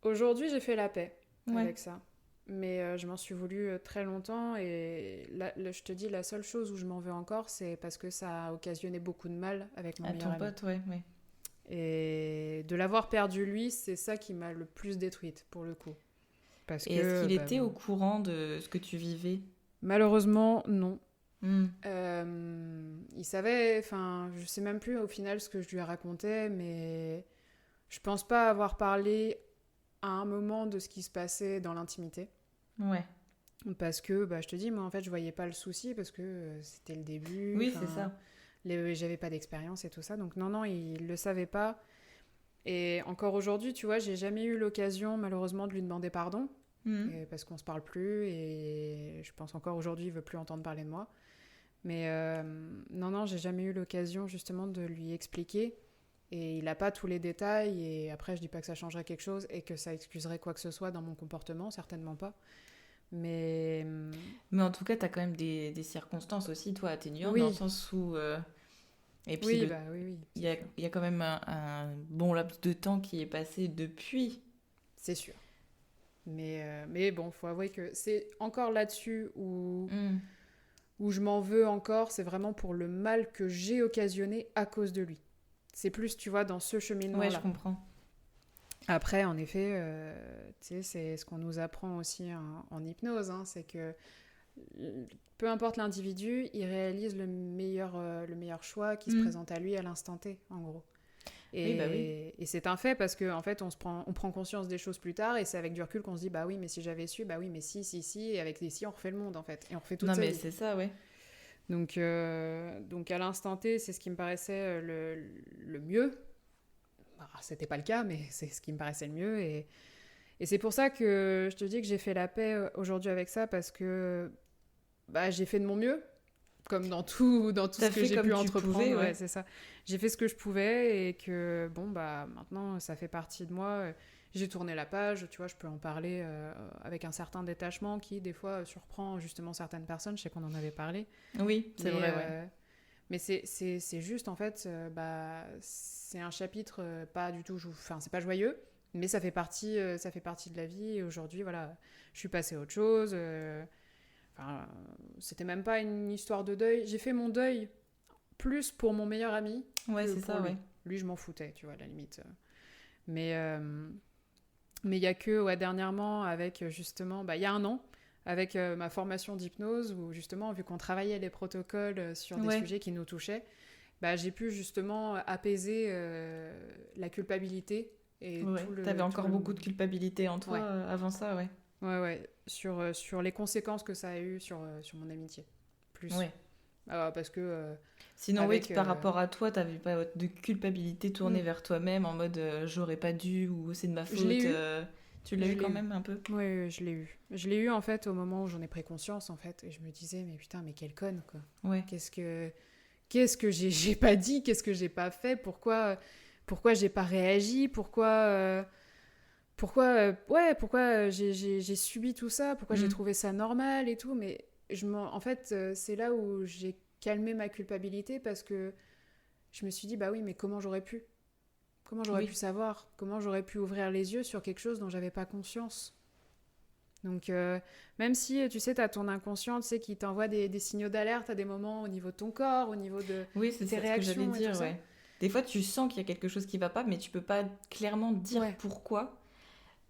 Aujourd'hui, j'ai fait la paix avec ça. Mais je m'en suis voulu très longtemps. Et je te dis, la seule chose où je m'en veux encore, c'est parce que ça a occasionné beaucoup de mal avec mon meilleur ami. À ton pote, ouais. Et de l'avoir perdu, lui, c'est ça qui m'a le plus détruite, pour le coup. Est-ce qu'il était au courant de ce que tu vivais ? Malheureusement, non. Il savait, je sais même plus au final ce que je lui ai raconté, mais je pense pas avoir parlé à un moment de ce qui se passait dans l'intimité. Ouais. Parce que, je te dis, moi en fait je voyais pas le souci parce que c'était le début. Oui, c'est ça. J'avais pas d'expérience et tout ça, donc non, il le savait pas. Et encore aujourd'hui, tu vois, j'ai jamais eu l'occasion malheureusement de lui demander pardon. Parce qu'on se parle plus et je pense encore aujourd'hui il veut plus entendre parler de moi. Mais non, j'ai jamais eu l'occasion justement de lui expliquer. Et il n'a pas tous les détails, et après je dis pas que ça changerait quelque chose et que ça excuserait quoi que ce soit dans mon comportement, certainement pas. Mais en tout cas, tu as quand même des circonstances aussi, toi, atténuantes, dans le sens où... Et puis, oui. Il y a quand même un bon laps de temps qui est passé depuis. C'est sûr. Mais bon, faut avouer que c'est encore là-dessus où je m'en veux encore, c'est vraiment pour le mal que j'ai occasionné à cause de lui. C'est plus, tu vois, dans ce cheminement-là. Ouais, je comprends. Après, en effet, tu sais, c'est ce qu'on nous apprend aussi en hypnose, hein, c'est que peu importe l'individu, il réalise le meilleur choix qui se présente à lui à l'instant T, en gros. Et c'est un fait parce qu'en fait, on prend conscience des choses plus tard et c'est avec du recul qu'on se dit, bah oui, mais si j'avais su, bah oui, mais si, et avec les si, on refait le monde, en fait. Et on refait toute sa vie. Non, mais c'est ça, ouais. Donc à l'instant T, c'est ce qui me paraissait le mieux. Alors, c'était pas le cas, mais c'est ce qui me paraissait le mieux. Et c'est pour ça que je te dis que j'ai fait la paix aujourd'hui avec ça, parce que j'ai fait de mon mieux, comme dans tout ce que j'ai pu entreprendre. Ouais, c'est ça. J'ai fait ce que je pouvais et que, maintenant, ça fait partie de moi. J'ai tourné la page, tu vois, je peux en parler avec un certain détachement qui, des fois, surprend justement certaines personnes. Je sais qu'on en avait parlé. Oui, c'est vrai, ouais. Mais c'est juste, en fait, c'est un chapitre pas du tout... c'est pas joyeux, mais ça fait partie de la vie. Et aujourd'hui, voilà, je suis passée à autre chose. C'était même pas une histoire de deuil. J'ai fait mon deuil plus pour mon meilleur ami. Ouais, c'est ça, lui. ouais. Lui, je m'en foutais, tu vois, à la limite. Mais il y a que, dernièrement, avec justement... il y a un an, avec ma formation d'hypnose, où justement, vu qu'on travaillait les protocoles sur des sujets qui nous touchaient, j'ai pu justement apaiser la culpabilité. Et t'avais encore beaucoup de culpabilité en toi avant ça, ouais. Ouais, sur les conséquences que ça a eu sur mon amitié. Plus. Ouais. Parce que... Sinon, par rapport à toi, t'avais pas de culpabilité tournée vers toi-même, en mode j'aurais pas dû, ou c'est de ma faute. Tu l'as eu quand même un peu ? Oui, je l'ai eu. Je l'ai eu, en fait, au moment où j'en ai pris conscience, en fait. Et je me disais, mais putain, mais quelle conne, quoi. Ouais. Qu'est-ce que j'ai pas dit ? Qu'est-ce que j'ai pas fait ? Pourquoi j'ai pas réagi ? Pourquoi j'ai subi tout ça ? Pourquoi j'ai trouvé ça normal et tout ? Mais en fait, c'est là où j'ai calmé ma culpabilité, parce que je me suis dit, oui, mais comment j'aurais pu ? Comment j'aurais pu savoir ? Comment j'aurais pu ouvrir les yeux sur quelque chose dont j'avais pas conscience ? Donc, même si, tu sais, tu as ton inconscient, tu sais, qui t'envoie des signaux d'alerte à des moments au niveau de ton corps, au niveau de tes réactions. Ce que j'allais dire, ouais. Des fois, tu sens qu'il y a quelque chose qui va pas, mais tu peux pas clairement dire pourquoi.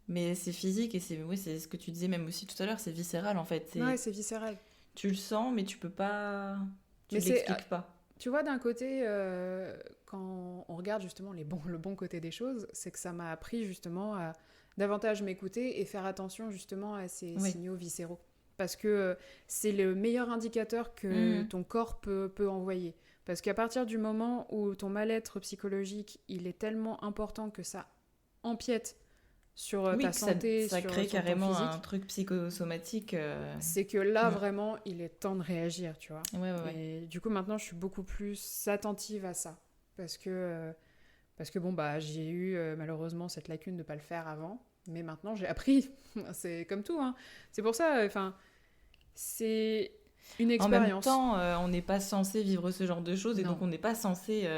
Mais c'est physique et c'est ce que tu disais même aussi tout à l'heure, c'est viscéral en fait. Ouais, c'est viscéral. Tu le sens, mais tu peux pas... Tu l'expliques pas. Tu vois, d'un côté, quand on regarde justement le bon côté des choses, c'est que ça m'a appris justement à davantage m'écouter et faire attention justement à ces signaux viscéraux. Parce que c'est le meilleur indicateur que ton corps peut envoyer. Parce qu'à partir du moment où ton mal-être psychologique, il est tellement important que ça empiète sur ta santé, ça sur crée ton carrément physique, un truc psychosomatique. C'est que là, vraiment, il est temps de réagir, tu vois. Ouais. Et du coup, maintenant, je suis beaucoup plus attentive à ça. Parce que bon, bah, j'ai eu malheureusement cette lacune de ne pas le faire avant. Mais maintenant, j'ai appris. C'est comme tout, hein. C'est pour ça, enfin, c'est une expérience. En même temps, on n'est pas censé vivre ce genre de choses. Et donc, on n'est pas censé...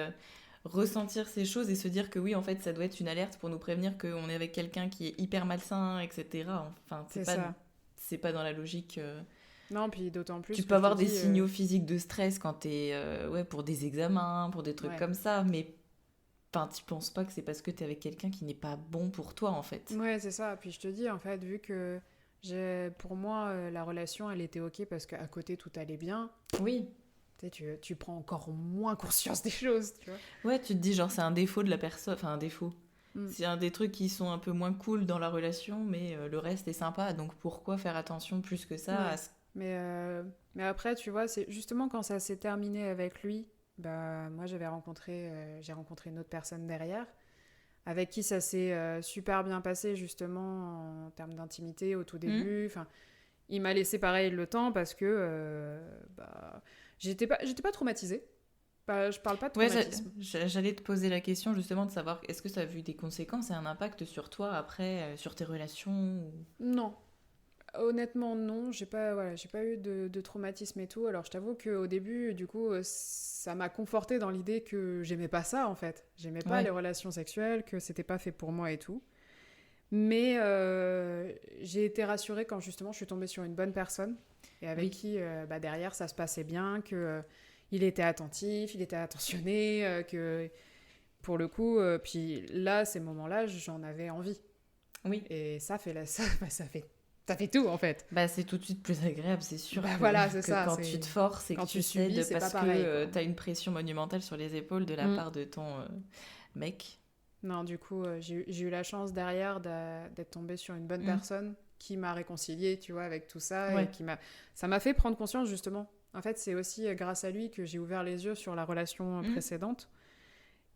ressentir ces choses et se dire que oui, en fait, ça doit être une alerte pour nous prévenir qu'on est avec quelqu'un qui est hyper malsain, etc. Enfin, c'est pas dans la logique. Non, puis d'autant plus. Tu peux avoir des signaux physiques de stress quand t'es pour des examens, pour des trucs comme ça, mais enfin, tu penses pas que c'est parce que t'es avec quelqu'un qui n'est pas bon pour toi, en fait. Ouais, c'est ça. Puis je te dis, en fait, vu que pour moi, la relation, elle était ok parce qu'à côté, tout allait bien. Oui. Tu prends encore moins conscience des choses, tu vois. Ouais, tu te dis, genre, c'est un défaut de la personne. Enfin, un défaut. C'est un des trucs qui sont un peu moins cool dans la relation, mais le reste est sympa. Donc, pourquoi faire attention plus que ça à ce... Mais après, tu vois, c'est justement quand ça s'est terminé avec lui, bah, moi, j'ai rencontré une autre personne derrière, avec qui ça s'est super bien passé, justement, en termes d'intimité au tout début. Enfin, il m'a laissé pareil le temps parce que... J'étais pas traumatisée. Je parle pas de traumatisme. J'allais te poser la question justement de savoir est-ce que ça a eu des conséquences et un impact sur toi après, sur tes relations Non. Honnêtement, non. J'ai pas eu de traumatisme et tout. Alors, je t'avoue qu'au début, du coup, ça m'a confortée dans l'idée que j'aimais pas ça, en fait. J'aimais pas les relations sexuelles, que c'était pas fait pour moi et tout. Mais j'ai été rassurée quand justement je suis tombée sur une bonne personne et avec qui derrière ça se passait bien, qu'il était attentif, il était attentionné, que pour le coup, puis là, ces moments-là, j'en avais envie. Oui. Et ça fait tout en fait. Bah, c'est tout de suite plus agréable, c'est sûr. Voilà, c'est ça. Quand tu te forces et que tu cèdes parce que tu as une pression monumentale sur les épaules de la part de ton mec. Non, du coup, j'ai eu la chance derrière d'être tombée sur une bonne personne qui m'a réconciliée, tu vois, avec tout ça. Et ça m'a fait prendre conscience, justement. En fait, c'est aussi grâce à lui que j'ai ouvert les yeux sur la relation précédente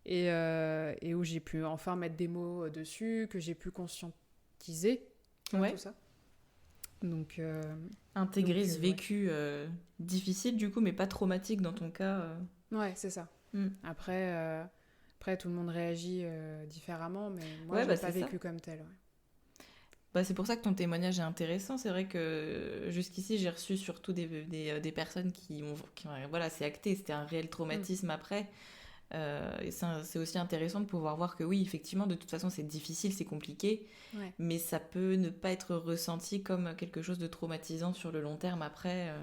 et où j'ai pu enfin mettre des mots dessus, que j'ai pu conscientiser tout ça. Donc, intégrer ce vécu difficile, du coup, mais pas traumatique dans ton cas. Ouais, c'est ça. Après, tout le monde réagit différemment, mais moi, je l'ai pas vécu comme tel. Ouais. Bah, c'est pour ça que ton témoignage est intéressant. C'est vrai que jusqu'ici, j'ai reçu surtout des personnes qui ont... Voilà, c'est acté, c'était un réel traumatisme après. Et c'est aussi intéressant de pouvoir voir que oui, effectivement, de toute façon, c'est difficile, c'est compliqué, mais ça peut ne pas être ressenti comme quelque chose de traumatisant sur le long terme après.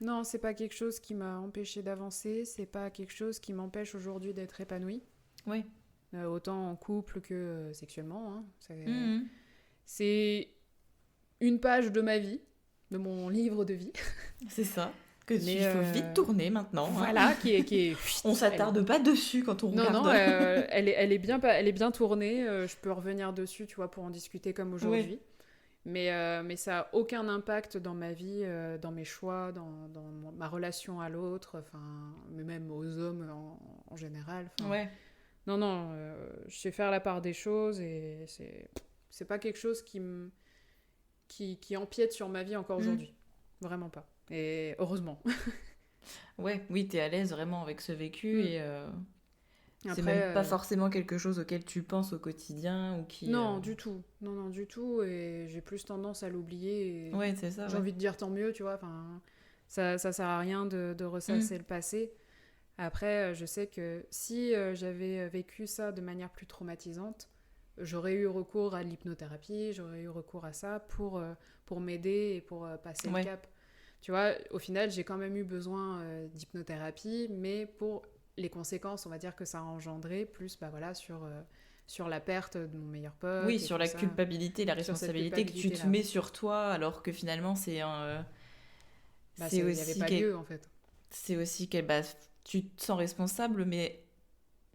Non, c'est pas quelque chose qui m'a empêché d'avancer, c'est pas quelque chose qui m'empêche aujourd'hui d'être épanouie. Oui. Autant en couple que sexuellement. Hein. C'est une page de ma vie, de mon livre de vie. C'est ça. Que il faut vite tourner maintenant. Voilà, hein. qui est on s'attarde pas dessus quand on regarde. Non, elle est bien tournée. Je peux revenir dessus, tu vois, pour en discuter comme aujourd'hui. Oui. Mais ça a aucun impact dans ma vie, dans mes choix, dans ma relation à l'autre, mais même aux hommes en général. Ouais. Non, je sais faire la part des choses et c'est pas quelque chose qui empiète sur ma vie encore aujourd'hui. Vraiment pas. Et heureusement. Oui, t'es à l'aise vraiment avec ce vécu et c'est même pas forcément quelque chose auquel tu penses au quotidien ou qui... Non, du tout. Non, du tout. Et j'ai plus tendance à l'oublier. Ouais, c'est ça. J'ai envie de dire tant mieux, tu vois. Ça sert à rien de ressasser le passé. Après, je sais que si j'avais vécu ça de manière plus traumatisante, j'aurais eu recours à l'hypnothérapie, j'aurais eu recours à ça pour m'aider et pour passer le cap. Tu vois, au final, j'ai quand même eu besoin d'hypnothérapie, mais pour les conséquences, on va dire, que ça a engendré, plus sur la perte de mon meilleur pote. Oui, sur la culpabilité, la responsabilité que tu te mets sur toi, alors que finalement, c'est un... il n'y avait pas lieu, en fait. C'est aussi que tu te sens responsable, mais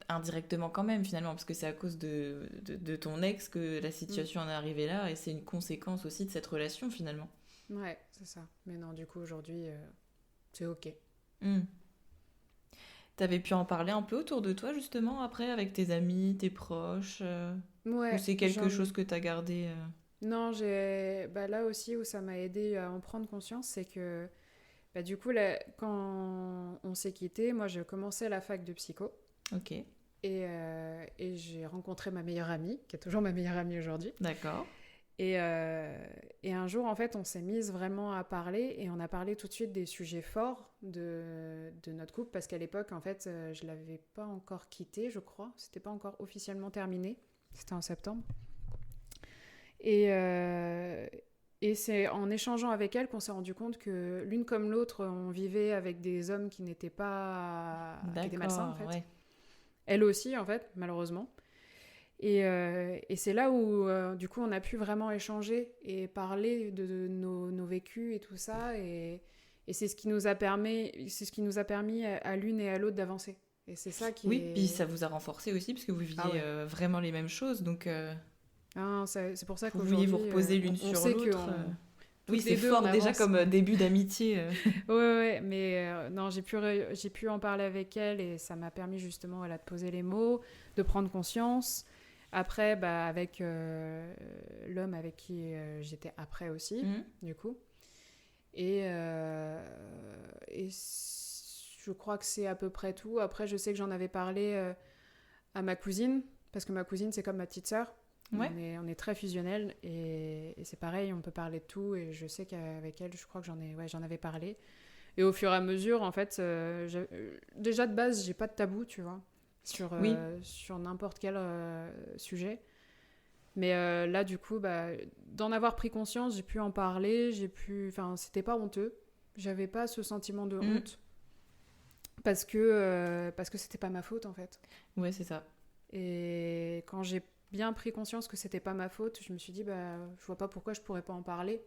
indirectement quand même, finalement, parce que c'est à cause de ton ex que la situation en est arrivée là, et c'est une conséquence aussi de cette relation, finalement. Ouais, c'est ça. Mais non, du coup, aujourd'hui, c'est ok. T'avais pu en parler un peu autour de toi, justement, après, avec tes amis, tes proches Ouais. Ou c'est quelque chose que t'as gardé Non, là aussi où ça m'a aidé à en prendre conscience, c'est que du coup, quand on s'est quittés, moi, j'ai commencé la fac de psycho. Ok. Et j'ai rencontré ma meilleure amie, qui est toujours ma meilleure amie aujourd'hui. D'accord. Et un jour, en fait, on s'est mise vraiment à parler et on a parlé tout de suite des sujets forts de notre couple parce qu'à l'époque, en fait, je l'avais pas encore quitté, je crois. C'était pas encore officiellement terminé. C'était en septembre. Et c'est en échangeant avec elle qu'on s'est rendu compte que l'une comme l'autre, on vivait avec des hommes qui n'étaient pas... qui étaient malsains, en fait. Ouais. Elle aussi, en fait, malheureusement. Et c'est là où, du coup, on a pu vraiment échanger et parler de nos vécus et tout ça. Et c'est ce qui nous a permis à l'une et à l'autre d'avancer. Et c'est ça qui Oui, puis ça vous a renforcé aussi, parce que vous viviez vraiment les mêmes choses. Donc, c'est pour ça qu'aujourd'hui... Vous vouliez vous reposer l'une sur l'autre. Oui, c'est fort déjà comme début d'amitié. Ouais, mais non, j'ai pu en parler avec elle et ça m'a permis justement de poser les mots, de prendre conscience. Après, avec l'homme avec qui j'étais après aussi, du coup. Et je crois que c'est à peu près tout. Après, je sais que j'en avais parlé à ma cousine, parce que ma cousine, c'est comme ma petite sœur. Ouais. On est très fusionnels et c'est pareil, on peut parler de tout. Et je sais qu'avec elle, je crois que j'en avais parlé. Et au fur et à mesure, en fait, déjà de base, j'ai pas de tabou, tu vois. Sur n'importe quel sujet. Mais là, du coup, d'en avoir pris conscience, j'ai pu en parler, c'était pas honteux. J'avais pas ce sentiment de honte. Parce que c'était pas ma faute, en fait. Ouais, c'est ça. Et quand j'ai bien pris conscience que c'était pas ma faute, je me suis dit, je vois pas pourquoi je pourrais pas en parler.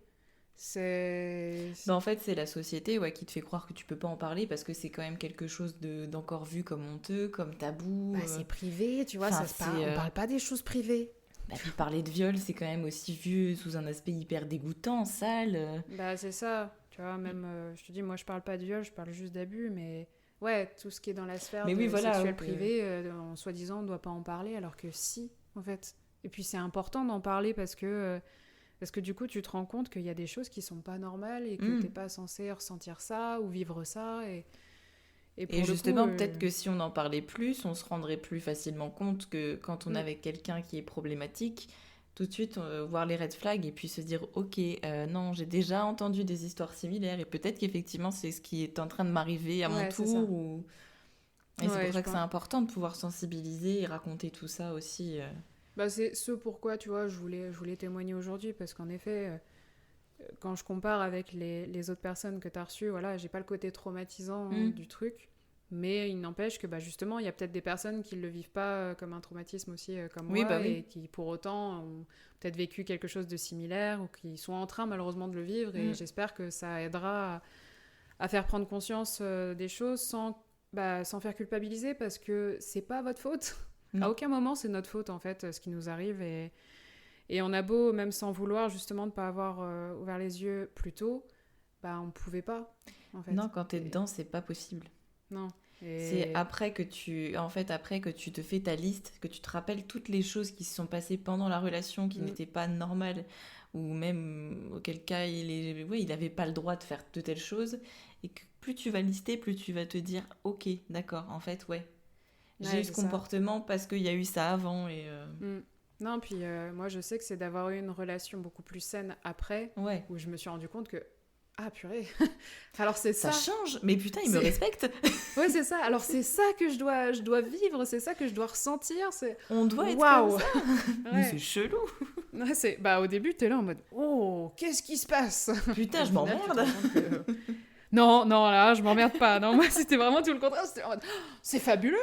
En fait, c'est la société qui te fait croire que tu peux pas en parler parce que c'est quand même quelque chose d'encore vu comme honteux, comme tabou. C'est privé, tu vois, on parle pas des choses privées. Puis parler de viol, c'est quand même aussi vu sous un aspect hyper dégoûtant, sale. C'est ça, tu vois, même, je te dis, moi je parle pas de viol, je parle juste d'abus, mais ouais, tout ce qui est dans la sphère sexuelle privée, en soi-disant, on doit pas en parler, alors que si, en fait. Et puis c'est important d'en parler parce que du coup, tu te rends compte qu'il y a des choses qui sont pas normales et que t'es pas censé ressentir ça ou vivre ça. Et justement, peut-être que si on en parlait plus, on se rendrait plus facilement compte que quand on est avec quelqu'un qui est problématique, tout de suite voir les red flags et puis se dire ok, non, j'ai déjà entendu des histoires similaires et peut-être qu'effectivement c'est ce qui est en train de m'arriver à mon tour. Et c'est pour ça que c'est important de pouvoir sensibiliser et raconter tout ça aussi. C'est ce pourquoi, tu vois, je voulais témoigner aujourd'hui, parce qu'en effet, quand je compare avec les autres personnes que tu as reçues, voilà, j'ai pas le côté traumatisant du truc, mais il n'empêche que justement, il y a peut-être des personnes qui le vivent pas comme un traumatisme aussi, comme moi, et qui pour autant ont peut-être vécu quelque chose de similaire, ou qui sont en train malheureusement de le vivre, et j'espère que ça aidera à faire prendre conscience des choses sans faire culpabiliser, parce que c'est pas votre faute. Non. À aucun moment c'est notre faute en fait ce qui nous arrive, et on a beau, même sans vouloir justement ne pas avoir ouvert les yeux plus tôt, on pouvait pas en fait. Non, quand t'es dedans c'est pas possible. Non. C'est après que tu te fais ta liste, que tu te rappelles toutes les choses qui se sont passées pendant la relation qui n'étaient pas normales, ou même auquel cas il avait pas le droit de faire de telles choses, et que plus tu vas lister, plus tu vas te dire ok, d'accord, en fait j'ai eu ce comportement parce qu'il y a eu ça avant. Et Non, puis moi je sais que c'est d'avoir eu une relation beaucoup plus saine après, où je me suis rendu compte que Ah purée. Alors c'est ça. Ça change, mais putain, il me respecte. Ouais, c'est ça. Alors c'est ça que je dois vivre, c'est ça que je dois ressentir. On doit être Waouh. comme ça. Mais c'est chelou. Ouais, au début, t'es là en mode oh, qu'est-ce qui se passe? Putain, je m'emmerde. Non, là, je m'emmerde pas. Non, moi, c'était vraiment tout le contraire. C'était en mode oh, c'est fabuleux.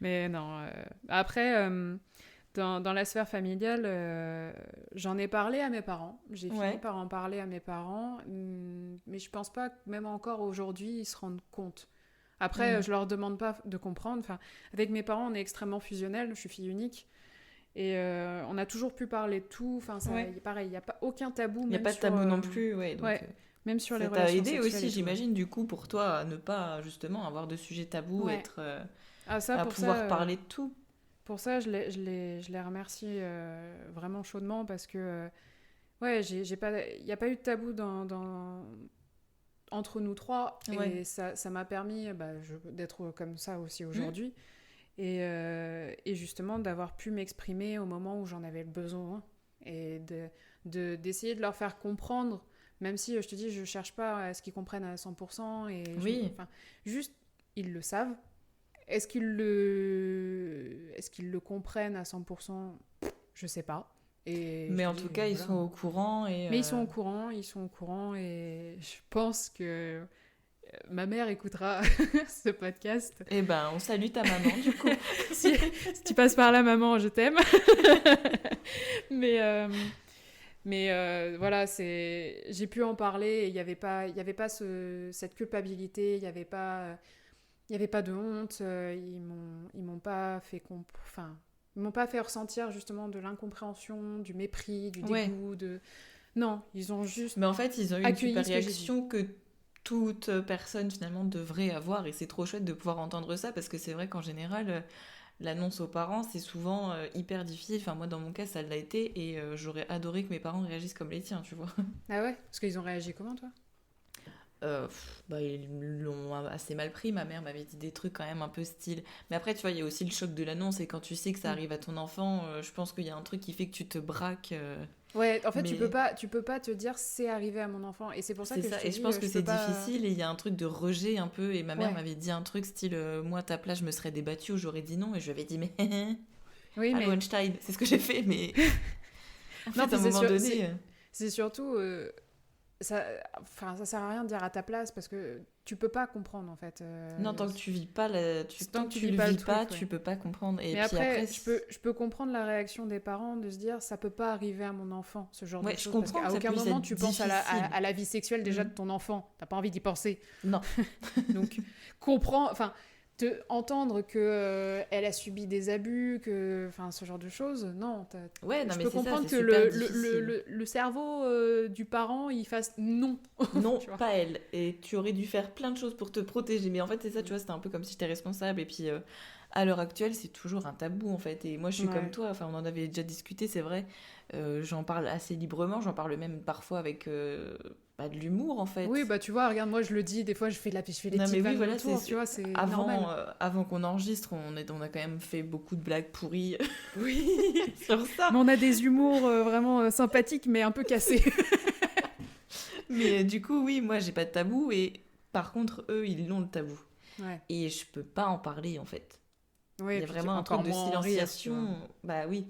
Mais non. Après, dans la sphère familiale, j'en ai parlé à mes parents. J'ai fini par en parler à mes parents. Mais je pense pas que même encore aujourd'hui, ils se rendent compte. Après, je leur demande pas de comprendre. Enfin, avec mes parents, on est extrêmement fusionnels. Je suis fille unique. Et on a toujours pu parler de tout. Enfin, pareil, il n'y a pas aucun tabou. Il n'y a pas de tabou non plus. Donc, même sur les ça relations t'a aidé aussi, j'imagine, du coup, pour toi, à ne pas, justement, avoir de sujet tabou, à pouvoir parler de tout. Pour ça, je les remercie vraiment chaudement parce que, il n'y a pas eu de tabou entre nous trois. Et ça m'a permis d'être comme ça aussi aujourd'hui. Et justement, d'avoir pu m'exprimer au moment où j'en avais le besoin. Et d'essayer de leur faire comprendre. Même si, je te dis, je cherche pas à ce qu'ils comprennent à 100%. Juste, ils le savent. Est-ce qu'ils le comprennent à 100%? Je sais pas. Mais en tout cas, ils sont au courant. Mais ils sont au courant. Et je pense que ma mère écoutera ce podcast. Eh ben, on salue ta maman, du coup. si tu passes par là, maman, je t'aime. Mais voilà, j'ai pu en parler et il y avait pas cette culpabilité, il y avait pas de honte, ils m'ont pas fait ils m'ont pas fait ressentir justement de l'incompréhension, du mépris, du dégoût, non, ils ont juste mais en fait, ils ont eu une super réaction que toute personne finalement devrait avoir, et c'est trop chouette de pouvoir entendre ça, parce que c'est vrai qu'en général, l'annonce aux parents, c'est souvent hyper difficile. Enfin, moi, dans mon cas, ça l'a été, et j'aurais adoré que mes parents réagissent comme les tiens, tu vois. Ah ouais? Parce qu'ils ont réagi comment, toi? Ils l'ont assez mal pris. Ma mère m'avait dit des trucs quand même un peu style. Mais après, tu vois, il y a aussi le choc de l'annonce, et quand tu sais que ça arrive à ton enfant, je pense qu'il y a un truc qui fait que tu te braques. Ouais, en fait, tu peux pas te dire c'est arrivé à mon enfant, et c'est pour ça que je pense que c'est difficile, et il y a un truc de rejet un peu, et ma mère m'avait dit un truc style moi à ta place je me serais débattue ou j'aurais dit non, et je lui avais dit mais oui, mais Einstein, c'est ce que j'ai fait, mais en fait, non, à un moment donné c'est surtout ça sert à rien de dire à ta place, parce que tu peux pas comprendre en fait. Non, tant que tu vis pas tant que tu le vis pas, tu peux pas comprendre. Et mais puis après je peux comprendre la réaction des parents de se dire ça peut pas arriver à mon enfant, ce genre de choses, parce qu'à aucun moment tu penses à la vie sexuelle déjà de ton enfant, t'as pas envie d'y penser. Non. Donc entendre que elle a subi des abus, ce genre de choses, non. Je peux comprendre que le cerveau du parent il fasse non. Non, pas elle. Et tu aurais dû faire plein de choses pour te protéger. Mais en fait, c'est ça, tu vois, c'était un peu comme si j'étais responsable. Et puis, à l'heure actuelle, c'est toujours un tabou, en fait. Et moi, je suis comme toi. Enfin, on en avait déjà discuté, c'est vrai. J'en parle assez librement. J'en parle même parfois avec de l'humour, en fait. Oui, bah tu vois, regarde, moi je le dis, des fois je fais des petites vannes voilà, autour, tu vois, c'est normal. Avant qu'on enregistre, on a quand même fait beaucoup de blagues pourries oui. sur ça. Mais on a des humours vraiment sympathiques, mais un peu cassés. Mais du coup, oui, moi j'ai pas de tabou, et par contre, eux, ils ont le tabou. Ouais. Et je peux pas en parler, en fait. Oui, il y a vraiment un truc de silenciation. Bah oui.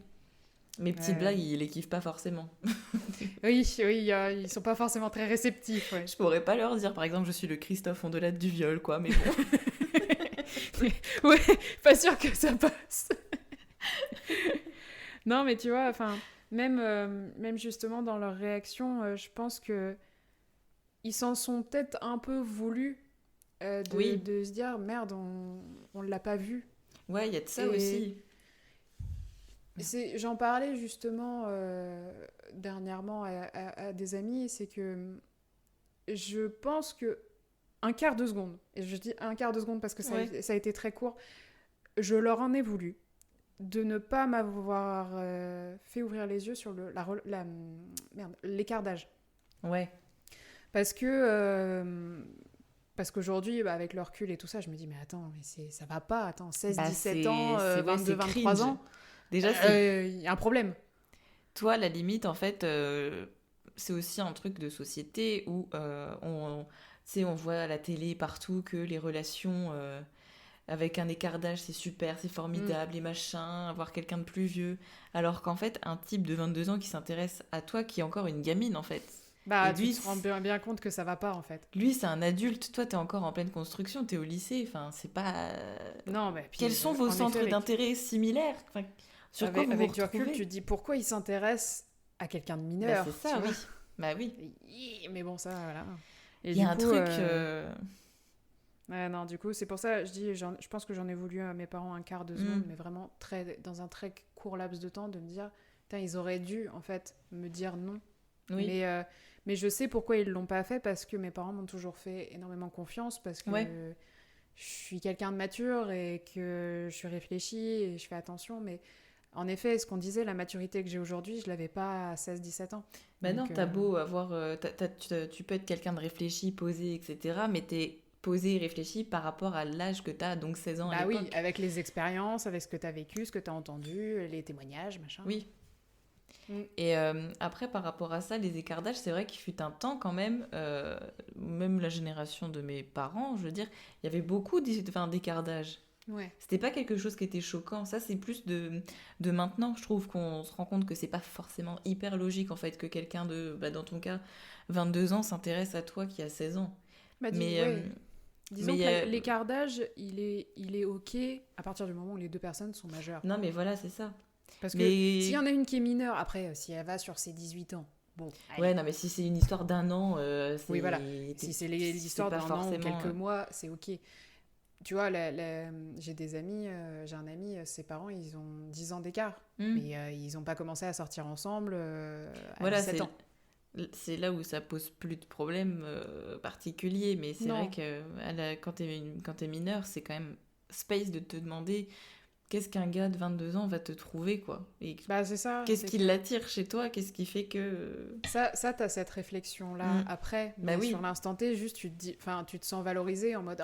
Mes petites blagues, ils les kiffent pas forcément. Oui, ils sont pas forcément très réceptifs. Ouais. Je pourrais pas leur dire, par exemple, je suis le Christophe Ondelat du viol, quoi, mais bon. Ouais, pas sûr que ça passe. Non, mais tu vois, enfin, même justement dans leur réaction, je pense que ils s'en sont peut-être un peu voulus de se dire merde, on l'a pas vu. Ouais, il y a de ça aussi. J'en parlais justement dernièrement à des amis, c'est que je pense que un quart de seconde, et je dis un quart de seconde parce que ça a été très court, je leur en ai voulu de ne pas m'avoir fait ouvrir les yeux sur l'écart d'âge. Ouais. Parce qu'aujourd'hui, avec le recul et tout ça, je me dis mais attends, ça va pas, attends, 16, 17 ans, 22, 23 ans. Déjà, y a un problème. Toi, à la limite, en fait, c'est aussi un truc de société où on voit à la télé partout que les relations avec un écart d'âge, c'est super, c'est formidable, et machin, avoir quelqu'un de plus vieux. Alors qu'en fait, un type de 22 ans qui s'intéresse à toi, qui est encore une gamine, en fait. Bah, tu te rends bien compte que ça va pas, en fait. Lui, c'est un adulte. Toi, t'es encore en pleine construction, t'es au lycée. Enfin, c'est pas... Non, mais... Puis, quels sont vos centres d'intérêt similaires? Enfin, sur quoi vous avec vous du recul, retrouvez? tu te dis pourquoi il s'intéresse à quelqu'un de mineur. Bah, c'est ça, oui. Bah oui. Mais bon, ça, voilà. Il y a un truc... Ouais, non, du coup, c'est pour ça, je pense que j'en ai voulu à mes parents un quart de seconde, mais vraiment dans un très court laps de temps, de me dire, putain, ils auraient dû, en fait, me dire non. Oui. Mais je sais pourquoi ils l'ont pas fait, parce que mes parents m'ont toujours fait énormément confiance, parce que je suis quelqu'un de mature et que je suis réfléchie et je fais attention, mais en effet, ce qu'on disait, la maturité que j'ai aujourd'hui, je l'avais pas à 16-17 ans. Bah donc, non, t'as beau avoir... tu peux être quelqu'un de réfléchi, posé, etc., mais t'es posé et réfléchi par rapport à l'âge que t'as, donc 16 ans à l'époque. Oui, avec les expériences, avec ce que t'as vécu, ce que t'as entendu, les témoignages, machin. Oui. Et après, par rapport à ça, les écarts d'âge, c'est vrai qu'il fut un temps quand même, même la génération de mes parents, je veux dire, il y avait beaucoup d'écarts d'âge. Ouais. C'était pas quelque chose qui était choquant. Ça, c'est plus de maintenant, je trouve qu'on se rend compte que c'est pas forcément hyper logique, en fait, que quelqu'un de, dans ton cas, 22 ans s'intéresse à toi qui a 16 ans. Disons que l'écart d'âge, il est OK à partir du moment où les deux personnes sont majeures. Non, mais voilà, c'est ça. Parce que s'il y en a une qui est mineure, après, si elle va sur ses 18 ans, bon... Allez. Ouais, non, mais si c'est une histoire d'un an... oui, voilà. Si c'est l'histoire d'un an ou quelques mois, c'est OK. Tu vois, j'ai des amis, j'ai un ami, ses parents, ils ont 10 ans d'écart. Mais ils n'ont pas commencé à sortir ensemble à 17 ans. C'est là où ça pose plus de problèmes particuliers. Mais c'est vrai que quand t'es mineur, c'est quand même space de te demander... Qu'est-ce qu'un gars de 22 ans va te trouver, quoi? Et c'est ça. Qu'est-ce qui l'attire chez toi? Qu'est-ce qui fait que... Ça t'as cette réflexion-là après. Mais sur l'instant T, juste, tu te sens valorisé en mode,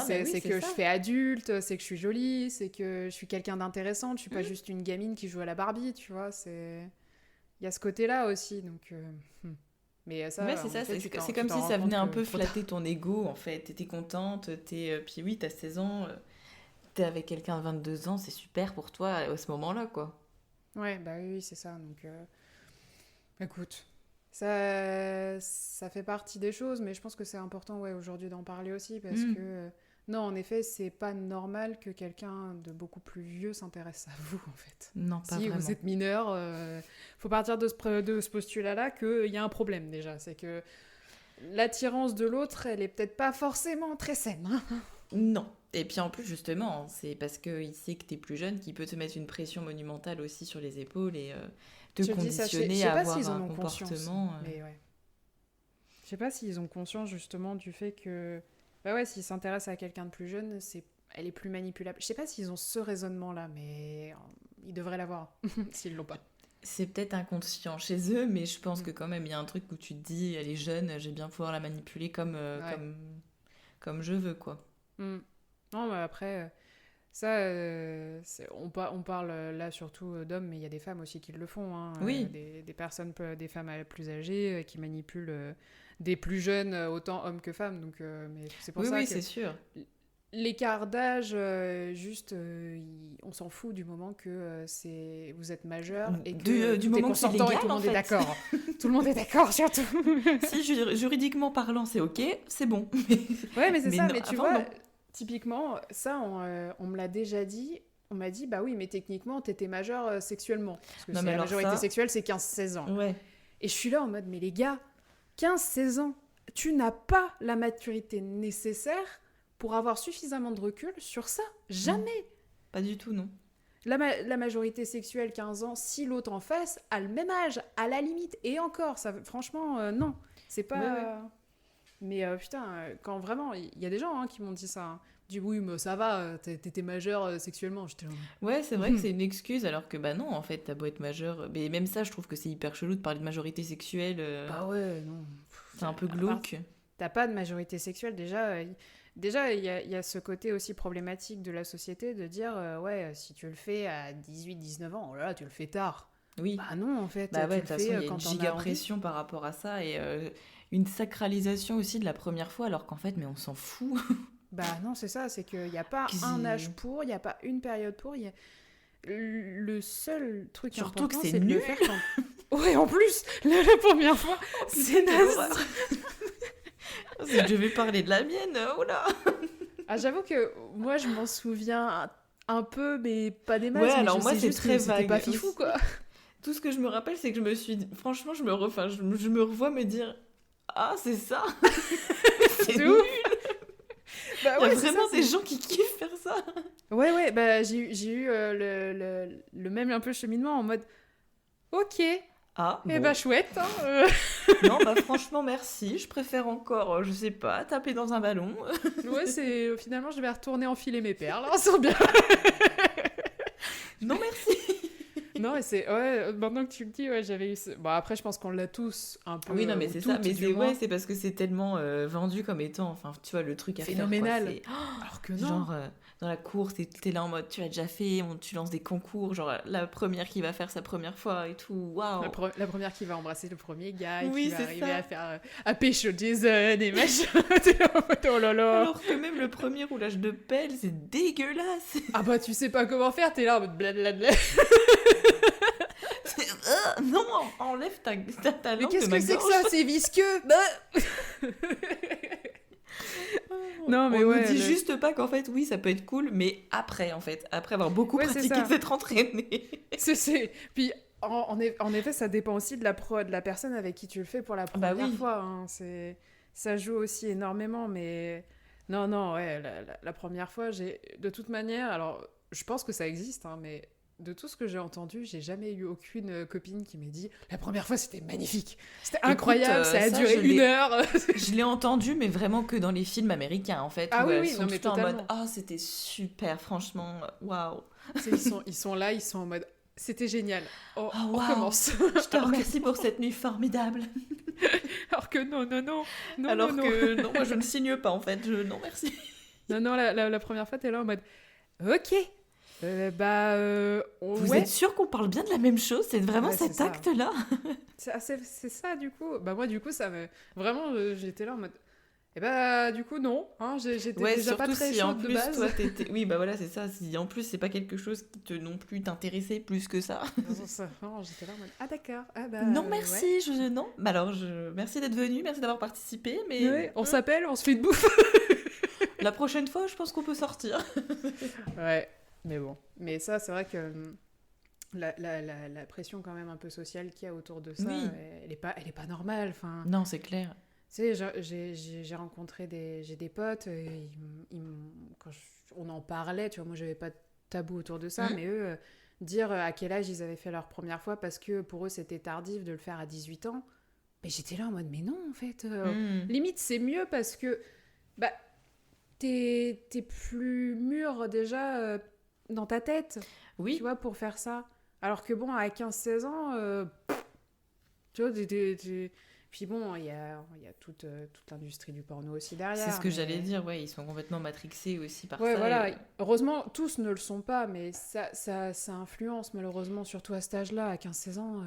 c'est que je fais adulte, c'est que je suis jolie, c'est que je suis quelqu'un d'intéressant, je suis pas juste une gamine qui joue à la Barbie, tu vois, il y a ce côté-là aussi, donc... Mais ça, c'est ça, c'est comme si ça venait un peu flatter ton ego, en fait. T'étais contente, puis oui, t'as 16 ans... T'es avec quelqu'un de 22 ans, c'est super pour toi à ce moment-là, quoi. Ouais, oui, c'est ça. Donc, écoute, ça fait partie des choses, mais je pense que c'est important aujourd'hui d'en parler aussi, parce que, non, en effet, c'est pas normal que quelqu'un de beaucoup plus vieux s'intéresse à vous, en fait. Non, pas vraiment. Si vous êtes mineur, faut partir de ce postulat-là qu'il y a un problème, déjà. C'est que l'attirance de l'autre, elle est peut-être pas forcément très saine. Non. Et puis en plus, justement, c'est parce qu'il sait que t'es plus jeune qu'il peut te mettre une pression monumentale aussi sur les épaules et te conditionner à avoir un comportement. Mais ouais. Je sais pas s'ils ont conscience justement du fait que, s'ils s'intéressent à quelqu'un de plus jeune, elle est plus manipulable. Je sais pas s'ils ont ce raisonnement-là, mais ils devraient l'avoir s'ils l'ont pas. C'est peut-être inconscient chez eux, mais je pense que quand même, il y a un truc où tu te dis, elle est jeune, je vais bien pouvoir la manipuler comme je veux, quoi. Non, mais après, ça, on parle là surtout d'hommes, mais il y a des femmes aussi qui le font. Hein. Oui. Des personnes, des femmes plus âgées qui manipulent des plus jeunes, autant hommes que femmes. Donc, mais c'est pour ça que c'est sûr. L'écart d'âge, on s'en fout du moment que vous êtes majeur et que du moment que c'est légal, et tout le monde est d'accord. Tout le monde est d'accord, surtout. Si juridiquement parlant, c'est ok, c'est bon. Ouais, mais c'est ça. Mais tu vois, typiquement, ça, on me l'a déjà dit. On m'a dit, bah oui, mais techniquement, t'étais majeur sexuellement. Parce que la majorité sexuelle, c'est 15-16 ans. Ouais. Et je suis là en mode, mais les gars, 15-16 ans, tu n'as pas la maturité nécessaire pour avoir suffisamment de recul sur ça. Jamais. Pas du tout, non. La majorité sexuelle, 15 ans, si l'autre en face a le même âge, à la limite, et encore, ça, franchement, non. C'est pas... Ouais. Mais putain, quand vraiment... Il y a des gens qui m'ont dit ça. Hein. Du oui, mais ça va, t'étais majeur sexuellement. J'étais... Ouais, c'est vrai que c'est une excuse, alors que non, en fait, t'as beau être majeur... Mais même ça, je trouve que c'est hyper chelou de parler de majorité sexuelle. Bah ouais, non. C'est un peu glauque. T'as pas de majorité sexuelle, déjà... Déjà, il y a ce côté aussi problématique de la société de dire si tu le fais à 18-19 ans, oh là là, tu le fais tard. Oui. Bah non, en fait, Bah ouais, de tu toute le façon, il fais y a quand une t'en as giga envie. pression par rapport à ça et une sacralisation aussi de la première fois, alors qu'en fait, mais on s'en fout. Bah non, c'est ça, c'est qu'il n'y a pas un âge Qu'ils- pour, il n'y a pas une période pour. Le seul truc Surtout que important, c'est c'est de le nul. faire quand... Ouais, en plus, la première fois, c'est Quelle naze. horreur. Je vais parler de la mienne, oh là. Ah, j'avoue que moi, je m'en souviens un peu, mais pas des masses, Ouais, mais alors je moi, sais c'est juste très que c'était pas vague fifou, aussi. quoi. Tout ce que je me rappelle, c'est que je me suis franchement, je me revois me dire ah, c'est ça. C'est C'est nul. ouf. Bah Il y a ouais, c'est vraiment ça, des gens qui kiffent faire ça. Ouais, bah j'ai eu le même un peu cheminement en mode ok, Ah, eh bon. bah chouette, hein, Non, bah franchement, merci. Je préfère encore, je sais pas, taper dans un ballon. Ouais, c'est finalement je vais retourner enfiler mes perles, hein, c'est bien. Non, merci. Non, et c'est ouais, maintenant que tu le dis, ouais, j'avais eu bon après je pense qu'on l'a tous un peu Oui, non, mais ou c'est ça. toutes, Mais du c'est moins. ouais, c'est parce que c'est tellement vendu comme étant, enfin, tu vois, le truc à Phénoménal. faire, quoi. Alors que C'est non. genre, dans la course, t'es là en mode, tu l'as déjà fait, tu lances des concours, genre la première qui va faire sa première fois et tout, waouh. La première qui va embrasser le premier gars et Oui, qui va c'est arriver ça. à faire à pécho Jason et machin. T'es là en mode, oh là là. Alors que même le premier roulage de pelle, c'est dégueulasse. Ah bah tu sais pas comment faire, t'es là en mode blablabla. Non, enlève ta Mais langue qu'est-ce de ma que c'est que gorge. ça? C'est visqueux. Bah. Non, mais on ouais, nous dit le- juste pas qu'en fait, oui, ça peut être cool, mais après, en fait, après avoir beaucoup Ouais, c'est pratiqué, ça. s'être entraîné. C'est... Puis en effet, ça dépend aussi de la personne avec qui tu le fais pour la Bah première oui. fois. Hein. Ça joue aussi énormément, mais non, ouais, la première fois, de toute manière, alors je pense que ça existe, hein, mais de tout ce que j'ai entendu, j'ai jamais eu aucune copine qui m'ait dit la première fois c'était magnifique, c'était incroyable, ça a duré 1 heure. Je l'ai entendu, mais vraiment que dans les films américains, en fait, Ah où oui, elles oui, sont non, tout mais le temps en mode totalement. « Ah, c'était super, franchement, waouh !» Ils sont là, ils sont en mode c'était génial. Oh, Oh, on waouh. recommence. Je te remercie pour cette nuit formidable. Alors que non. Alors non. que non, moi je ne signe pas en fait. Non, merci. Non, la première fois, t'es là en mode ok. Vous Ouais. êtes sûr qu'on parle bien de la même chose? C'est vraiment Ouais, c'est cet ça. acte-là? C'est ça, du coup. Bah, moi, du coup, ça me. Vraiment, j'étais là en mode. Et bah, du coup, non. Hein, j'étais Ouais, déjà pas surtout très si en chaude de plus base. toi t'étais. Oui, bah voilà, c'est ça. Si en plus c'est pas quelque chose qui te non plus t'intéressait plus que ça. Non, j'étais là en mode ah, d'accord. Ah, bah. Non, ouais. merci. Non. Bah alors, merci d'être venu, merci d'avoir participé, mais Ouais, on s'appelle, on se fait une bouffe. la prochaine fois, je pense qu'on peut sortir. Ouais, mais bon. Mais ça, c'est vrai que la pression quand même un peu sociale qu'il y a autour de ça, Oui. elle est pas normale. Enfin, Non, c'est clair. tu sais, j'ai rencontré j'ai des potes, on en parlait, tu vois, moi j'avais pas de tabou autour de ça, Mhm. mais eux, dire à quel âge ils avaient fait leur première fois parce que pour eux c'était tardif de le faire à 18 ans, mais j'étais là en mode, mais non, en fait, limite c'est mieux parce que bah, t'es plus mûr déjà dans ta tête, Oui. tu vois, pour faire ça. Alors que bon, à 15-16 ans, tu vois, puis bon, il y a toute l'industrie du porno aussi derrière. C'est ce que mais- j'allais dire, ouais, ils sont complètement matrixés aussi par Ouais, ça. voilà. et- Heureusement, tous ne le sont pas, mais ça influence malheureusement, surtout à cet âge-là, à 15-16 ans.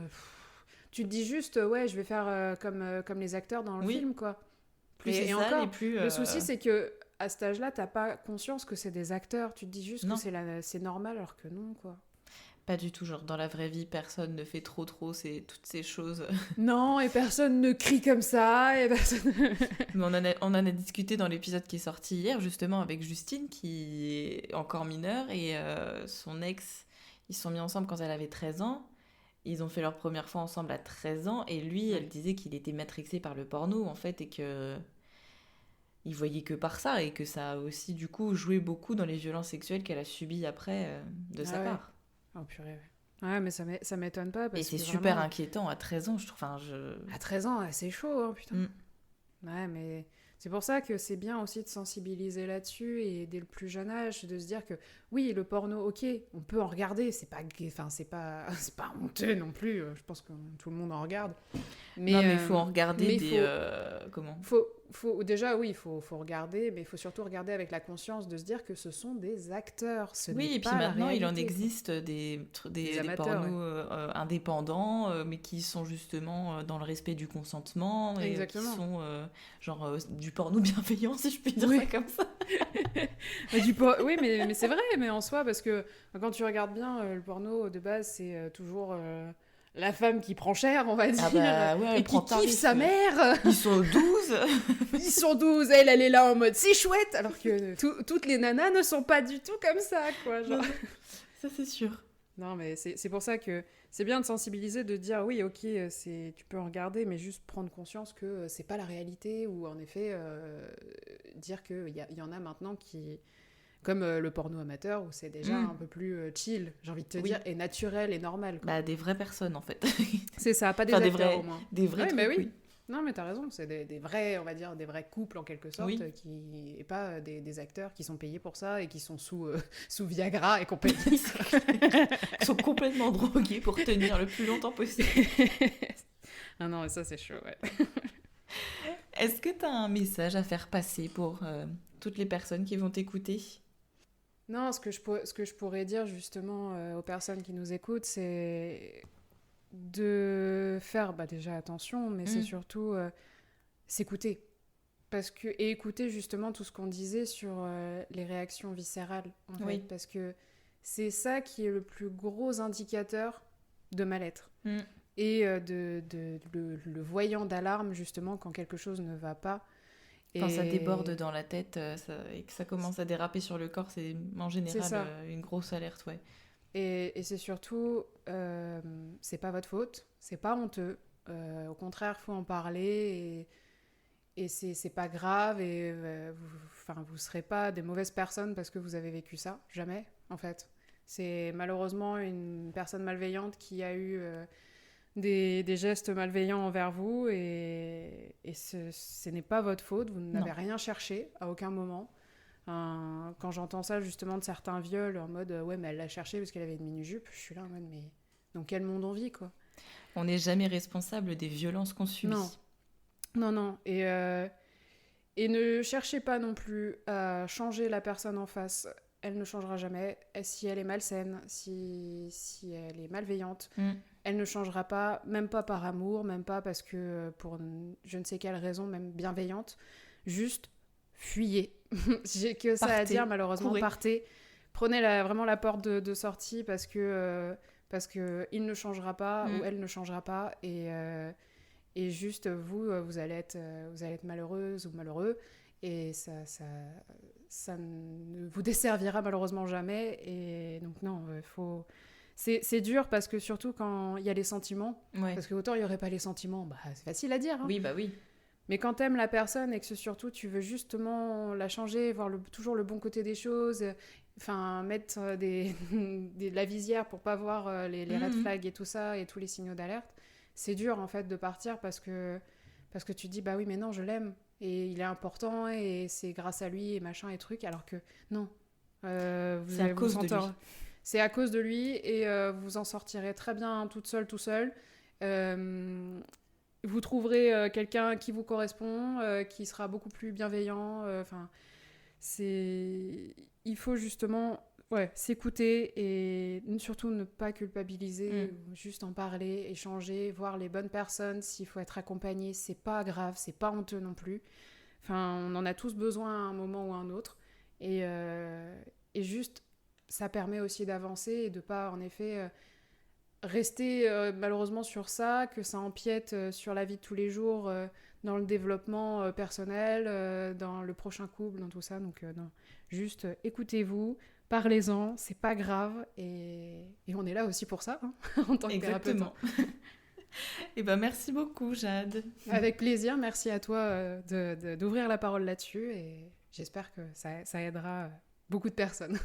Tu te dis juste, ouais, je vais faire comme les acteurs dans le Oui. film, quoi. Plus Et c'est sale encore, et plus. Le souci, c'est que à cet âge-là, t'as pas conscience que c'est des acteurs. Tu te dis juste Non. que c'est normal, alors que non, quoi. Pas du tout, genre dans la vraie vie, personne ne fait trop toutes ces choses. Non, et personne ne crie comme ça, et personne... Mais on en a discuté dans l'épisode qui est sorti hier, justement, avec Justine, qui est encore mineure, et son ex, ils se sont mis ensemble quand elle avait 13 ans. Ils ont fait leur première fois ensemble à 13 ans, et lui, elle disait qu'il était matrixé par le porno, en fait, et que il voyait que par ça, et que ça a aussi, du coup, joué beaucoup dans les violences sexuelles qu'elle a subies après de sa ouais. part. Oh purée, ouais. Ouais, mais ça m'étonne pas, parce Et c'est que super vraiment, inquiétant à 13 ans, je trouve. Enfin, à 13 ans, c'est chaud, hein, putain. Mm. Ouais, mais c'est pour ça que c'est bien aussi de sensibiliser là-dessus et dès le plus jeune âge de se dire que oui, le porno, ok, on peut en regarder, c'est pas honteux non plus, je pense que tout le monde en regarde. Mais, non, mais il faut en regarder comment Déjà, oui, il faut regarder, mais il faut surtout regarder avec la conscience de se dire que ce sont des acteurs. Oui, et puis maintenant, il en existe des pornos indépendants, mais qui sont justement dans le respect du consentement, et qui sont du porno bienveillant, si je puis dire ça comme ça. Oui, mais c'est vrai, mais en soi, parce que quand tu regardes bien, le porno, de base, c'est toujours... la femme qui prend cher, on va dire, et qui kiffe sa mère. Ils sont 12. Ils sont 12, elle est là en mode c'est chouette, alors que toutes les nanas ne sont pas du tout comme ça, quoi. Genre. Ça, c'est sûr. Non, mais c'est pour ça que c'est bien de sensibiliser, de dire oui, ok, tu peux en regarder, mais juste prendre conscience que c'est pas la réalité, ou en effet, dire qu'il y en a maintenant qui... Comme le porno amateur, où c'est déjà un peu plus chill, j'ai envie de te dire, et naturel et normal. Quoi. Des vraies personnes, en fait. C'est ça, pas des acteurs, au moins. Des vrais trucs, oui. Non, mais t'as raison, c'est des vrais, on va dire, des vrais couples, en quelque sorte, et pas des acteurs qui sont payés pour ça, et qui sont sous Viagra et compagnie. Ils sont complètement drogués pour tenir le plus longtemps possible. Ah non, mais ça, c'est chaud, ouais. Est-ce que t'as un message à faire passer pour toutes les personnes qui vont t'écouter ? Non, ce que je pourrais dire justement aux personnes qui nous écoutent, c'est de faire déjà attention, mais c'est surtout s'écouter. Et écouter justement tout ce qu'on disait sur les réactions viscérales, en fait, parce que c'est ça qui est le plus gros indicateur de mal-être. Et le voyant d'alarme, justement, quand quelque chose ne va pas. Quand ça déborde dans la tête et que ça commence à déraper sur le corps, c'est en général une grosse alerte, ouais. Et c'est surtout, c'est pas votre faute, c'est pas honteux. Au contraire, il faut en parler et c'est pas grave. Et vous serez pas des mauvaises personnes parce que vous avez vécu ça, jamais, en fait. C'est malheureusement une personne malveillante qui a eu... des gestes malveillants envers vous et ce n'est pas votre faute, vous n'avez rien cherché à aucun moment. Quand j'entends ça justement de certains viols en mode ouais mais elle l'a cherché parce qu'elle avait une mini-jupe, je suis là en mode mais dans quel monde on vit quoi. On n'est jamais responsable des violences qu'on subit. Non. Et ne cherchez pas non plus à changer la personne en face. Elle ne changera jamais. Si elle est malsaine, si elle est malveillante, elle ne changera pas, même pas par amour, même pas parce que pour je ne sais quelle raison, même bienveillante. Juste fuyez. J'ai que ça à dire, malheureusement. Partez. Prenez vraiment la porte de sortie parce que il ne changera pas ou elle ne changera pas et juste vous allez être malheureuse ou malheureux et ça ne vous desservira malheureusement jamais. Et donc non, faut... C'est dur parce que surtout quand il y a les sentiments, parce que autant il n'y aurait pas les sentiments, c'est facile à dire. Hein. Oui. Mais quand t'aimes la personne et que surtout tu veux justement la changer, voir toujours le bon côté des choses, mettre de la visière pour pas voir les red flags et tout ça et tous les signaux d'alerte, c'est dur en fait de partir parce que tu te dis bah oui mais non je l'aime et il est important et c'est grâce à lui et machin et truc, alors que non. C'est à cause de lui. C'est à cause de lui et vous en sortirez très bien toute seule, tout seul. Vous trouverez quelqu'un qui vous correspond, qui sera beaucoup plus bienveillant. Il faut justement s'écouter et surtout ne pas culpabiliser, juste en parler, échanger, voir les bonnes personnes. S'il faut être accompagné, c'est pas grave, c'est pas honteux non plus. On en a tous besoin à un moment ou à un autre. Et juste... ça permet aussi d'avancer et de pas, en effet, rester malheureusement sur ça, que ça empiète sur la vie de tous les jours, dans le développement personnel, dans le prochain couple, dans tout ça. Donc, non, juste écoutez-vous, parlez-en, c'est pas grave. Et on est là aussi pour ça, hein, en tant que thérapeute. Exactement. Et merci beaucoup, Jade. Avec plaisir, merci à toi d'ouvrir la parole là-dessus. Et j'espère que ça aidera beaucoup de personnes.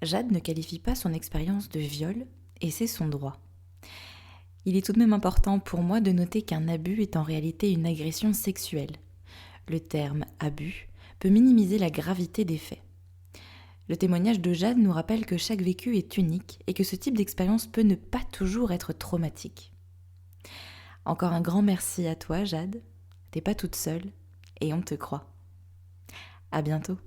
Jade ne qualifie pas son expérience de viol et c'est son droit. Il est tout de même important pour moi de noter qu'un abus est en réalité une agression sexuelle. Le terme « abus » peut minimiser la gravité des faits. Le témoignage de Jade nous rappelle que chaque vécu est unique et que ce type d'expérience peut ne pas toujours être traumatique. Encore un grand merci à toi, Jade. T'es pas toute seule et on te croit. À bientôt.